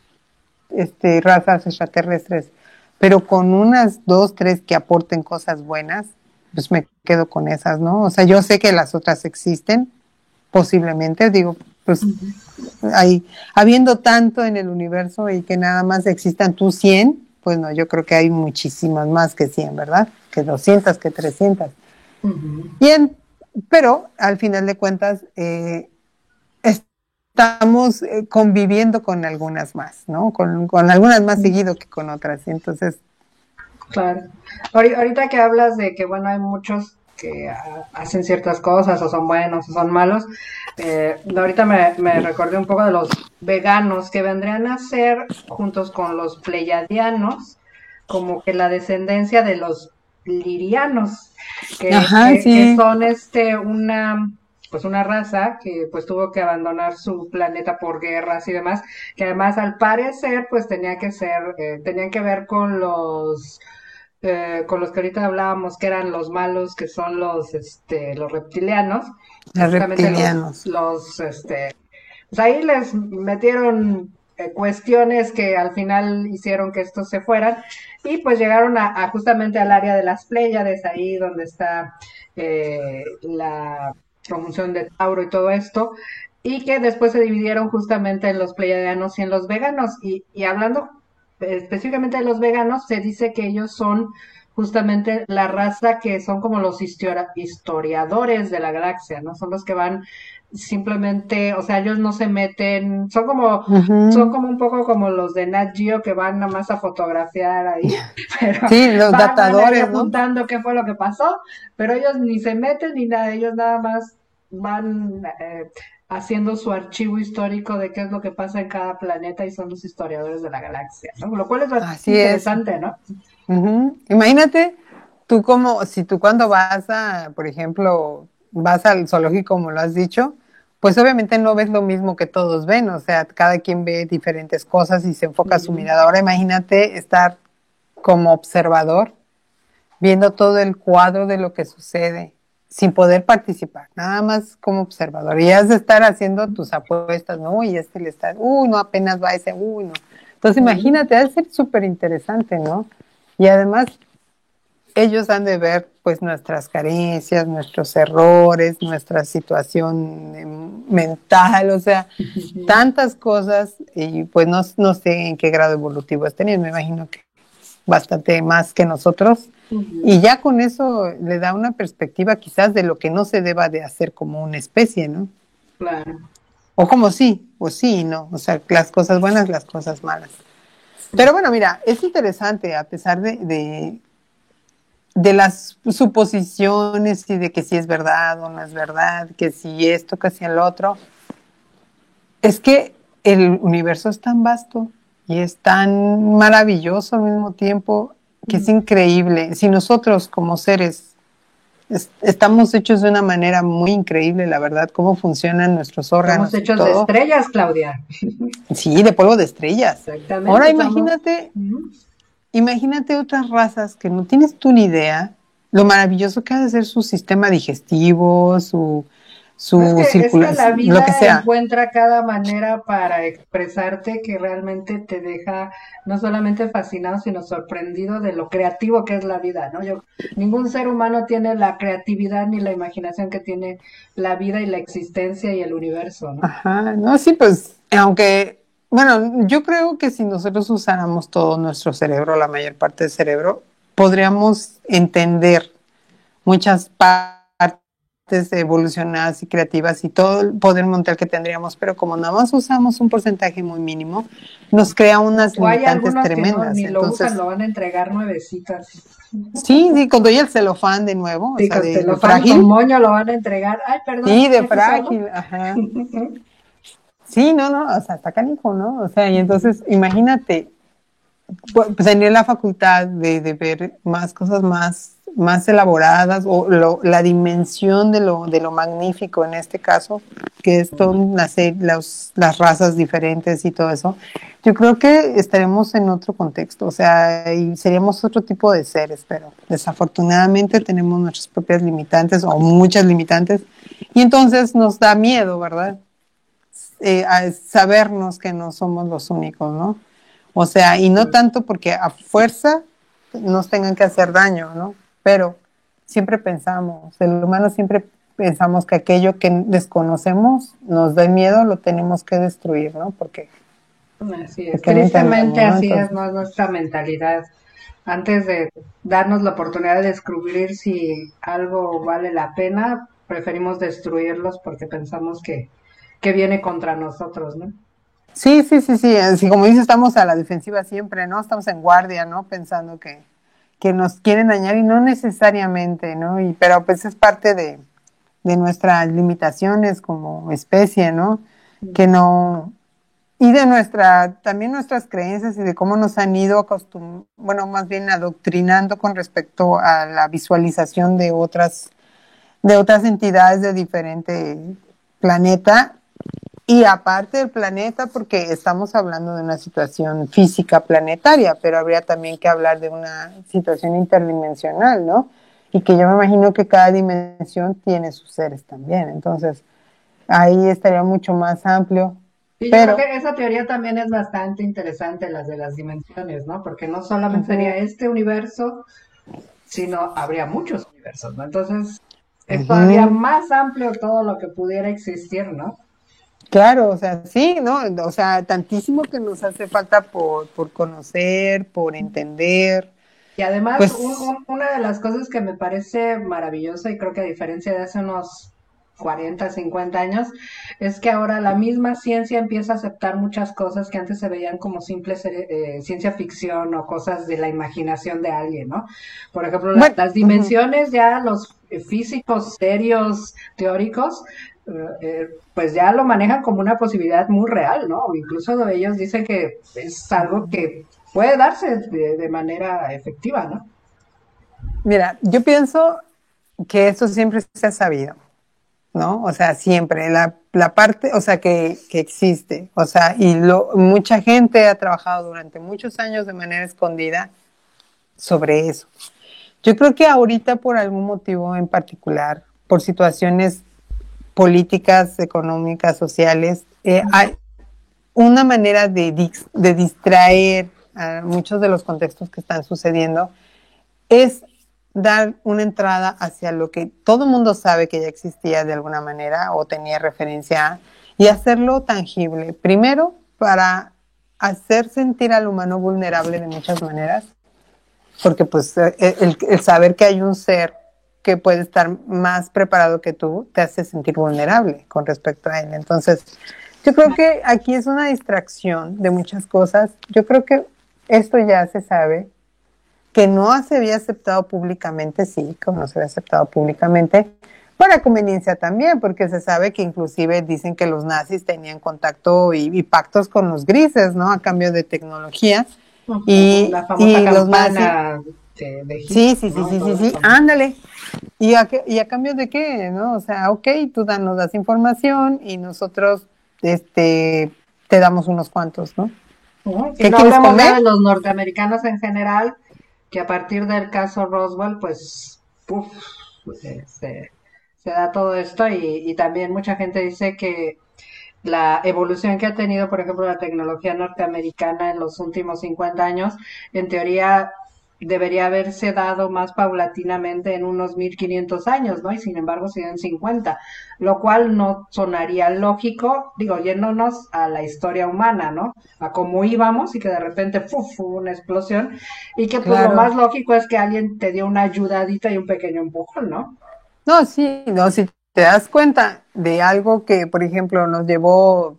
razas extraterrestres, pero con unas 2, 3 que aporten cosas buenas, pues me quedo con esas, ¿no? O sea, yo sé que las otras existen, posiblemente, digo, pues habiendo tanto en el universo y que nada más existan tú 100, pues no, yo creo que hay muchísimas más que 100, ¿verdad? Que 200, que 300. Bien, pero al final de cuentas, estamos conviviendo con algunas más, ¿no? Con algunas más seguido que con otras. Entonces, Claro. Ahorita que hablas de que, bueno, hay muchos que hacen ciertas cosas o son buenos o son malos, ahorita me recordé un poco de los veganos que vendrían a ser, juntos con los pleiadianos, como que la descendencia de los lirianos, ajá, que sí, son pues una raza que pues tuvo que abandonar su planeta por guerras y demás, que además al parecer pues tenían que ver con los que ahorita hablábamos que eran los malos, que son los reptilianos, los justamente reptilianos. pues ahí les metieron cuestiones que al final hicieron que estos se fueran y pues llegaron justamente al área de las Pléyades, ahí donde está la promoción de Tauro y todo esto, y que después se dividieron justamente en los pleiadianos y en los veganos, y hablando específicamente de los veganos, se dice que ellos son justamente la raza que son como los historiadores de la galaxia, ¿no? Son los que van simplemente, o sea, ellos no se meten, son Ujú. como un poco como los de Nat Geo que van nada más a fotografiar ahí, pero Sí, los van ahí datadores, ¿no? apuntando qué fue lo que pasó, pero ellos ni se meten ni nada, ellos nada más van haciendo su archivo histórico de qué es lo que pasa en cada planeta y son los historiadores de la galaxia, ¿no? Lo cual es bastante Así es. interesante, ¿no? Ujú. Imagínate, tú como, si tú cuando vas a, por ejemplo, vas al zoológico, como lo has dicho, pues obviamente no ves lo mismo que todos ven, o sea, cada quien ve diferentes cosas y se enfoca su Ujú. mirada. Ahora imagínate estar como observador, viendo todo el cuadro de lo que sucede, sin poder participar, nada más como observador. Y has de estar haciendo tus apuestas, ¿no? Y este le está, no, apenas va ese, no. Entonces Ujú. imagínate, ha de ser súper interesante, ¿no? Y además ellos han de ver pues nuestras carencias, nuestros errores, nuestra situación mental, o sea, Ujú. tantas cosas y pues no sé en qué grado evolutivo has tenido, me imagino que bastante más que nosotros. Ujú. Y ya con eso le da una perspectiva quizás de lo que no se deba de hacer como una especie, ¿no? Claro. O como sí, o sí, ¿no? O sea, las cosas buenas, las cosas malas. Pero bueno, mira, es interesante, a pesar de las suposiciones y de que si es verdad o no es verdad, que si esto, que si el otro, es que el universo es tan vasto y es tan maravilloso al mismo tiempo que es Ujú. increíble. Si nosotros como seres estamos hechos de una manera muy increíble, la verdad, cómo funcionan nuestros Estamos órganos y hechos de todo, estrellas, Claudia. sí, de polvo de estrellas. Exactamente, Ahora estamos. imagínate, Ujú. imagínate otras razas que no tienes tú ni idea lo maravilloso que ha de ser su sistema digestivo, No, es su que, es que la circulación, lo que vida sea. encuentra cada manera para expresarte que realmente te deja no solamente fascinado, sino sorprendido de lo creativo que es la vida, ¿no? Ningún ser humano tiene la creatividad ni la imaginación que tiene la vida y la existencia y el universo, ¿no? Ajá, no, sí, pues, aunque, bueno, yo creo que si nosotros usáramos todo nuestro cerebro, la mayor parte del cerebro, podríamos entender muchas partes evolucionadas y creativas y todo el poder mental que tendríamos, pero como nada más usamos un porcentaje muy mínimo, nos crea unas O hay limitantes algunos que no, tremendas. ni lo usan, Entonces, lo van a entregar nuevecitas. sí, sí, con todo y el celofán de nuevo, o Sí, sea, con de celofán, con frágil, moño lo van a entregar. Ay, perdón, sí, de ¿ya pasó algo? frágil, ajá. Sí, no, o sea, está canijo, ¿no? O sea, y entonces, imagínate, pues, tener la facultad de ver más cosas más elaboradas o la dimensión de lo magnífico en este caso, que es todas las razas diferentes y todo eso, yo creo que estaremos en otro contexto, o sea, y seríamos otro tipo de seres, pero desafortunadamente tenemos nuestras propias limitantes o muchas limitantes y entonces nos da miedo, ¿verdad? A sabernos que no somos los únicos, ¿no? O sea, y no tanto porque a fuerza nos tengan que hacer daño, ¿no? Pero siempre pensamos, el humano siempre pensamos que aquello que desconocemos nos da miedo, lo tenemos que destruir, ¿no? Así es, Porque no tristemente entendemos, ¿no? así es, Entonces, no es nuestra mentalidad. Antes de darnos la oportunidad de descubrir si algo vale la pena, preferimos destruirlos porque pensamos que viene contra nosotros, ¿no? sí, sí, sí, sí, así como dice, estamos a la defensiva siempre, ¿no? Estamos en guardia, ¿no? Pensando que nos quieren dañar y no necesariamente, ¿no? Y, pero pues es parte de nuestras limitaciones como especie, ¿no? Que no, y de también nuestras creencias y de cómo nos han ido bueno, más bien adoctrinando con respecto a la visualización de otras entidades de diferente planeta. Y aparte del planeta, porque estamos hablando de una situación física planetaria, pero habría también que hablar de una situación interdimensional, ¿no? Y que yo me imagino que cada dimensión tiene sus seres también. Entonces, ahí estaría mucho más amplio, Y yo creo pero que esa teoría también es bastante interesante, las de las dimensiones, ¿no? Porque no solamente sería ujú, este universo, sino habría muchos universos, ¿no? Entonces, es todavía ujú, más amplio todo lo que pudiera existir, ¿no? claro, o sea, sí, ¿no? O sea, tantísimo que nos hace falta por conocer, por entender. Y además, Pues una de las cosas que me parece maravillosa, y creo que a diferencia de hace unos 40, 50 años, es que ahora la misma ciencia empieza a aceptar muchas cosas que antes se veían como simples ciencia ficción o cosas de la imaginación de alguien, ¿no? Por ejemplo, bueno, las ujú. dimensiones ya los físicos serios, teóricos, pues ya lo manejan como una posibilidad muy real, ¿no? Incluso ellos dicen que es algo que puede darse de manera efectiva, ¿no? Mira, yo pienso que eso siempre se ha sabido, ¿no? O sea, siempre, la parte, o sea, que existe, o sea, mucha gente ha trabajado durante muchos años de manera escondida sobre eso. Yo creo que ahorita por algún motivo en particular, por situaciones políticas, económicas, sociales, hay una manera de distraer a muchos de los contextos que están sucediendo es dar una entrada hacia lo que todo el mundo sabe que ya existía de alguna manera o tenía referencia y hacerlo tangible. Primero, para hacer sentir al humano vulnerable de muchas maneras, porque pues el saber que hay un ser que puede estar más preparado que tú te hace sentir vulnerable con respecto a él. Entonces, yo creo que aquí es una distracción de muchas cosas. Yo creo que esto ya se sabe, que no se había aceptado públicamente, sí, como no se había aceptado públicamente, para conveniencia también, porque se sabe que inclusive dicen que los nazis tenían contacto y pactos con los grises, ¿no? A cambio de tecnología. La famosa Y los nazis, campana de sí, Egipto, sí, sí, ¿no? sí, Todo sí, sí, esto. ándale. Y a cambio de qué, ¿no? O sea, ok, tú nos das información y nosotros, este, te damos unos cuantos, ¿no? Ujú. Y ¿Qué no quieres hablemos ya comer? de los norteamericanos en general, que a partir del caso Roswell, pues, puf, se da todo esto y también mucha gente dice que la evolución que ha tenido, por ejemplo, la tecnología norteamericana en los últimos 50 años, en teoría debería haberse dado más paulatinamente en unos 1500 años, ¿no? Y sin embargo siguen 50, lo cual no sonaría lógico, digo, yéndonos a la historia humana, ¿no? A cómo íbamos y que de repente ¡fuf! Hubo una explosión y que pues lo Claro. más lógico es que alguien te dio una ayudadita y un pequeño empujón, ¿no? No, sí, no, si te das cuenta de algo que, por ejemplo, nos llevó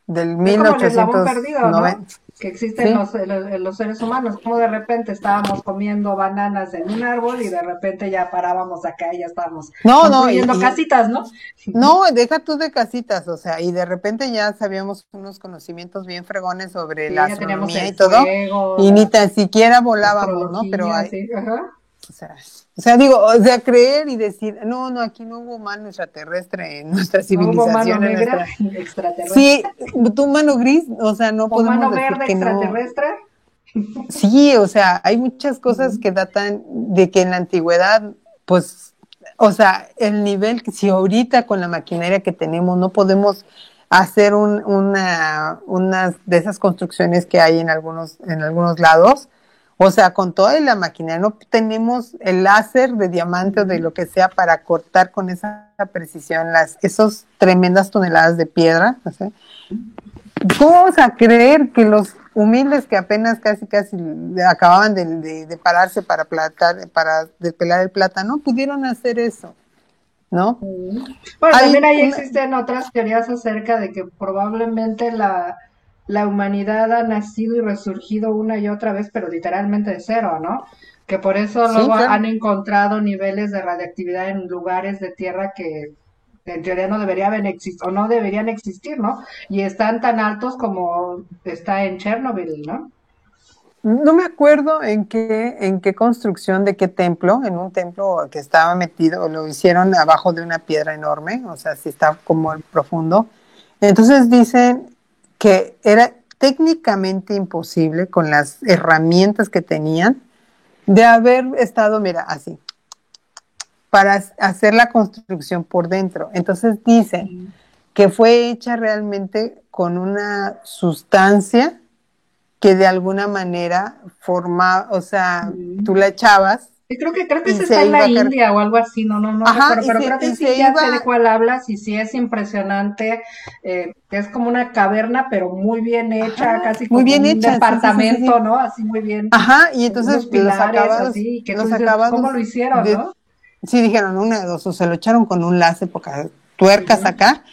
del Es como el eslabón perdido, ¿no? 1890, Que existe ¿sí? en los seres humanos, como de repente estábamos comiendo bananas en un árbol y de repente ya parábamos acá y ya estábamos No, no, construyendo casitas, ¿no? no, deja tú de casitas, o sea, y de repente ya sabíamos unos conocimientos bien fregones sobre la Sí, ya teníamos astronomía el y todo, fuego, y ni la tan siquiera volábamos, ¿no? Pero astrología, hay, sí, ajá. digo, o sea, creer y decir, no, no, aquí no hubo mano extraterrestre en nuestra No hubo mano civilización, en negra nuestra... extraterrestre Sí, tu mano gris, o sea, no o mano podemos decir verde que no. extraterrestre. Sí, o sea, hay muchas cosas Ujú. que datan de que en la antigüedad, pues, o sea, el nivel, si ahorita con la maquinaria que tenemos no podemos hacer unas de esas construcciones que hay en algunos lados, o sea, con toda la maquinaria, no tenemos el láser de diamante o de lo que sea para cortar con esa precisión esos tremendas toneladas de piedra, no sé. ¿Cómo vamos a creer que los humildes que apenas casi casi acababan de pararse para despelar el plátano, pudieron hacer eso, ¿no? Bueno, también Hay ahí una, existen otras teorías acerca de que probablemente la humanidad ha nacido y resurgido una y otra vez, pero literalmente de cero, ¿no? Que por eso sí, luego claro. han encontrado niveles de radiactividad en lugares de tierra que en teoría no deberían existir o no deberían existir, ¿no? Y están tan altos como está en Chernobyl, ¿no? No me acuerdo en qué construcción de qué templo, en un templo que estaba metido, lo hicieron abajo de una piedra enorme, o sea, sí está como profundo. Entonces dicen que era técnicamente imposible con las herramientas que tenían de haber estado, mira, así, para hacer la construcción por dentro. Entonces dicen que fue hecha realmente con una sustancia que de alguna manera forma, o sea, tú la echabas Y creo que y ese está se en la iba a India o algo así, no ajá, recuerdo, pero creo que y sí, se ya sé de iba, cuál hablas y sí es impresionante, es como una caverna, pero muy bien hecha, ajá, casi muy como bien un hecha, sí, sí, sí, sí, departamento, sí. ¿no? Así muy bien, Ajá, y con unos entonces pilares así, y que tú los dices, pues, ¿cómo acabados lo hicieron, de, no? sí dijeron una de dos, o se lo echaron con un láser porque tuercas Ujú. acá,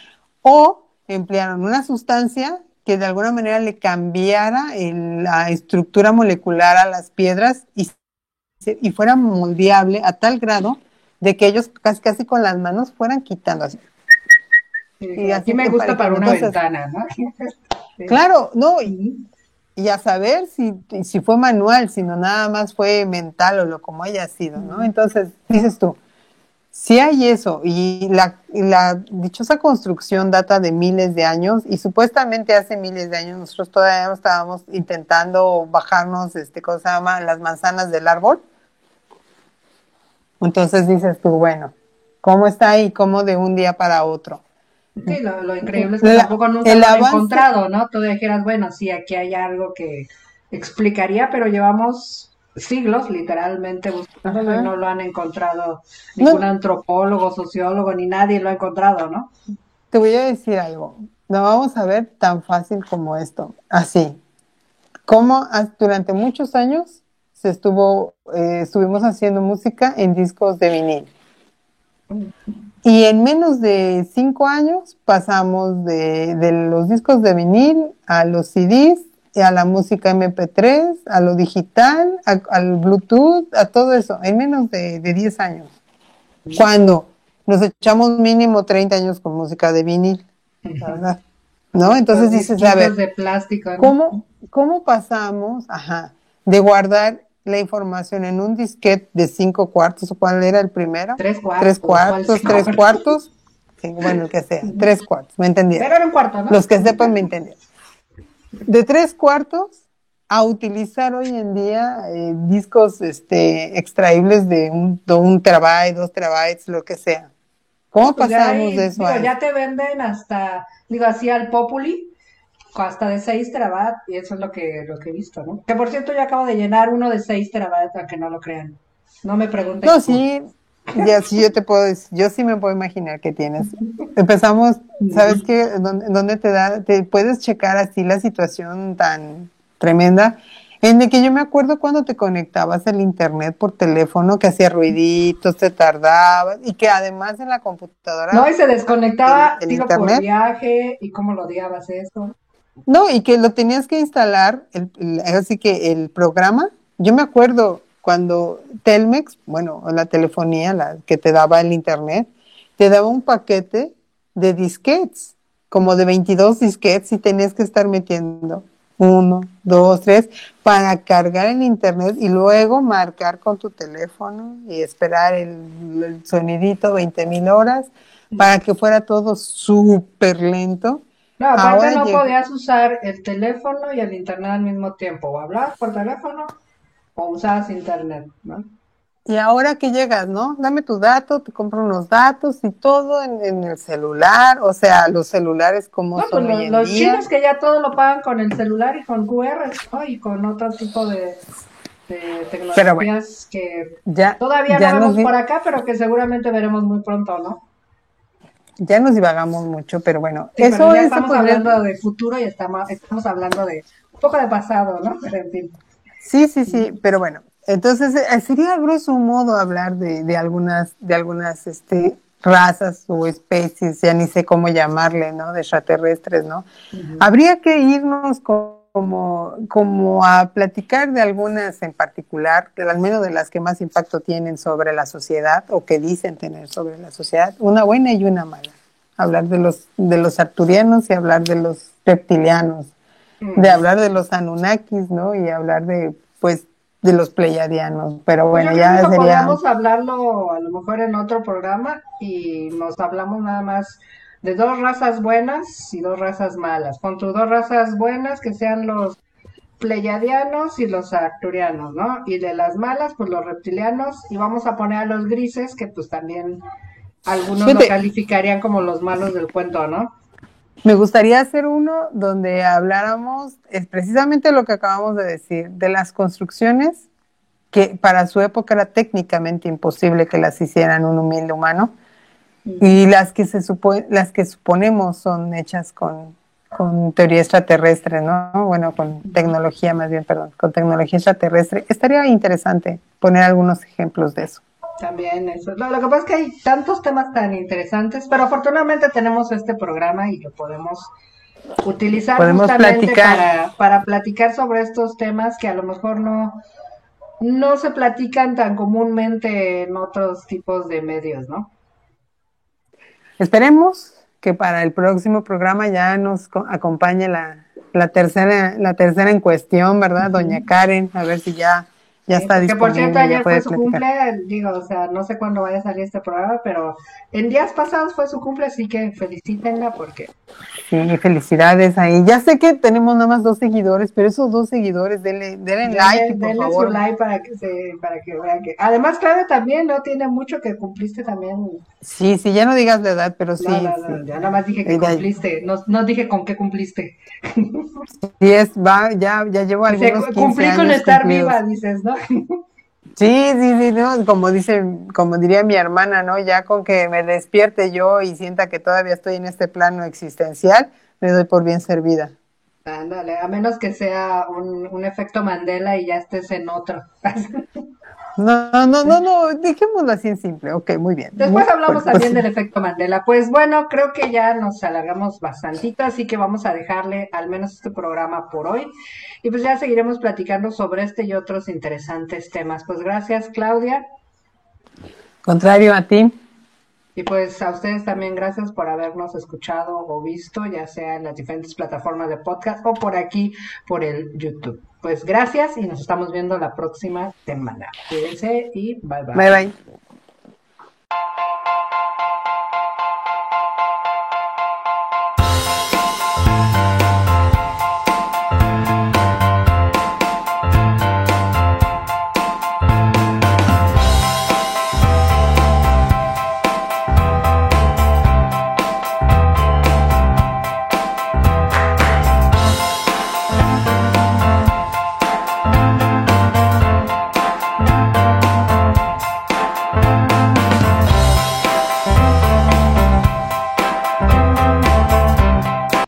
o emplearon una sustancia que de alguna manera le cambiara la estructura molecular a las piedras y fuera moldeable a tal grado de que ellos casi casi con las manos fueran quitando así, Y y dije, aquí así me gusta para emparejando. una Entonces, ventana, ¿no? Sí. claro, no, Ujú. y a saber si fue manual, sino nada más fue mental o lo como haya sido, ¿no? Ujú. Entonces, dices tú, si hay eso, y la dichosa construcción data de miles de años, y supuestamente hace miles de años nosotros todavía no estábamos intentando bajarnos, ¿cómo se llama? Las manzanas del árbol. Entonces dices tú, bueno, ¿cómo está ahí? ¿Cómo de un día para otro? Sí, lo increíble es que La- tampoco nunca el lo han avance, encontrado, ¿no? Tú dijeras, bueno, sí, aquí hay algo que explicaría, pero llevamos siglos literalmente buscándolo y ajá, no lo han encontrado ningún no, antropólogo, sociólogo, ni nadie lo ha encontrado, ¿no? te voy a decir algo, no vamos a ver tan fácil como esto, así, como durante muchos años estuvimos haciendo música en discos de vinil. Y en menos de 5 años pasamos de los discos de vinil a los CDs, y a la música MP3, a lo digital, al Bluetooth, a todo eso, en menos de 10 años. Cuando nos echamos mínimo 30 años con música de vinil, la verdad. ¿No? Entonces Los dices, a disquitos ver, de plástico, ¿no? ¿cómo pasamos, de guardar la información en un disquete de 5 cuartos, o cuál era el primero? Tres Tres cuartos, ¿cuál cuartos, cinco? 3 cuartos, sí, bueno, el que sea, 3 cuartos, ¿me entendieron? Pero era un cuarto, ¿no? Los que sepan me entendieron. De 3 cuartos a utilizar hoy en día discos extraíbles de un terabyte, 2 terabytes, lo que sea. No, ¿Cómo pues ya pasamos de ahí, eso digo, a eso? ya te venden hasta, digo, así al Populi, hasta de 6 terabytes, y eso es lo que he visto, ¿no? Que por cierto, yo acabo de llenar uno de 6 terabytes, aunque no lo crean. No me pregunten No, cómo. sí, ya sí yo te puedo decir, yo sí me puedo imaginar que tienes. Empezamos, ¿sabes qué? ¿Dónde te puedes checar así la situación tan tremenda? En de que yo me acuerdo cuando te conectabas al internet por teléfono, que hacía ruiditos, te tardabas, y que además en la No, computadora y se desconectaba, el digo, por internet, viaje, y cómo lo odiabas eso. no, y que lo tenías que instalar, así que el programa, yo me acuerdo cuando Telmex, bueno, la telefonía, la que te daba el internet, te daba un paquete de disquetes, como de 22 disquetes, y tenías que estar metiendo uno, dos, tres, para cargar el internet y luego marcar con tu teléfono y esperar el sonidito 20,000 horas para que fuera todo súper lento. No, aparte Ahora no llega, podías usar el teléfono y el internet al mismo tiempo. O hablabas por teléfono o usabas internet, ¿no? y ahora que llegas, ¿no? Dame tu dato, te compro unos datos y todo en el celular, o sea, los celulares como No, pues son hoy en los día. chinos que ya todo lo pagan con el celular y con QR, ¿no? Y con otro tipo de Pero bueno, tecnologías que ya, todavía no ya nos, vemos por acá, pero que seguramente veremos muy pronto, ¿no? ya nos divagamos mucho, pero bueno, Sí, pero eso ya ese estamos podría, hablando de futuro y estamos hablando de un poco de pasado, ¿no? Pero en fin. sí, sí, sí, pero bueno, entonces sería a grosso modo hablar de algunas, razas o especies, ya ni sé cómo llamarle, ¿no? De extraterrestres, ¿no? Ujú. Habría que irnos como a platicar de algunas en particular, al menos de las que más impacto tienen sobre la sociedad o que dicen tener sobre la sociedad, una buena y una mala. Hablar de los arturianos y hablar de los reptilianos, de Ujú. hablar de los Anunnakis, ¿no? Y hablar pues, de los pleiadianos. Pero Pues yo bueno, creo que ya eso sería, podríamos hablarlo a lo mejor en otro programa y nos hablamos nada más de dos razas buenas y dos razas malas. Con tus dos razas buenas que sean los pleiadianos y los arcturianos, ¿no? Y de las malas, pues los reptilianos y vamos a poner a los grises que pues también algunos lo fíjate, calificarían como los malos del cuento, ¿no? me gustaría hacer uno donde habláramos, es precisamente lo que acabamos de decir, de las construcciones que para su época era técnicamente imposible que las hicieran un humilde humano, y las que las que suponemos son hechas con teoría extraterrestre, ¿no? Bueno, con tecnología más bien, perdón, con tecnología extraterrestre. Estaría interesante poner algunos ejemplos de eso. También eso. Lo que pasa es que hay tantos temas tan interesantes, pero afortunadamente tenemos este programa y lo podemos utilizar Podemos justamente platicar. para platicar sobre estos temas que a lo mejor no se platican tan comúnmente en otros tipos de medios, ¿no? Esperemos que para el próximo programa ya nos acompañe la tercera en cuestión, ¿verdad? Doña Ujú. Karen, a ver si ya Sí, está porque por cierto, disponible y ya ayer fue puede su platicar. cumple, digo, o sea, no sé cuándo vaya a salir este programa, pero en días pasados fue su cumple, así que felicítenla porque Sí, felicidades ahí. Ya sé que tenemos nada más 2 seguidores, pero esos 2 seguidores, denle like, por denle su favor. like para que vean que. Además, Claudia también no tiene mucho que cumpliste también. Sí, sí, ya no digas la edad, pero No, sí, no, no, sí. yo nada más dije que cumpliste, no dije con qué cumpliste. Sí, ya llevo Dice, algunos 15 cumplí con años estar viva, cumplidos. dices, ¿no? Sí, sí, sí, no, como diría mi hermana, ¿no? Ya con que me despierte yo y sienta que todavía estoy en este plano existencial, me doy por bien servida. Ándale, a menos que sea un efecto Mandela y ya estés en otro. No, no, no, no, dejémoslo así en simple. Ok, muy bien. Después hablamos Bueno, pues también del efecto Mandela. Pues bueno, creo que ya nos alargamos bastantito, así que vamos a dejarle al menos este programa por hoy. Y pues ya seguiremos platicando sobre este y otros interesantes temas. Pues gracias, Claudia. contrario a ti. Y pues a ustedes también gracias por habernos escuchado o visto, ya sea en las diferentes plataformas de podcast o por aquí, por el YouTube. Pues gracias y nos estamos viendo la próxima semana. Cuídense y bye Bye, bye. bye.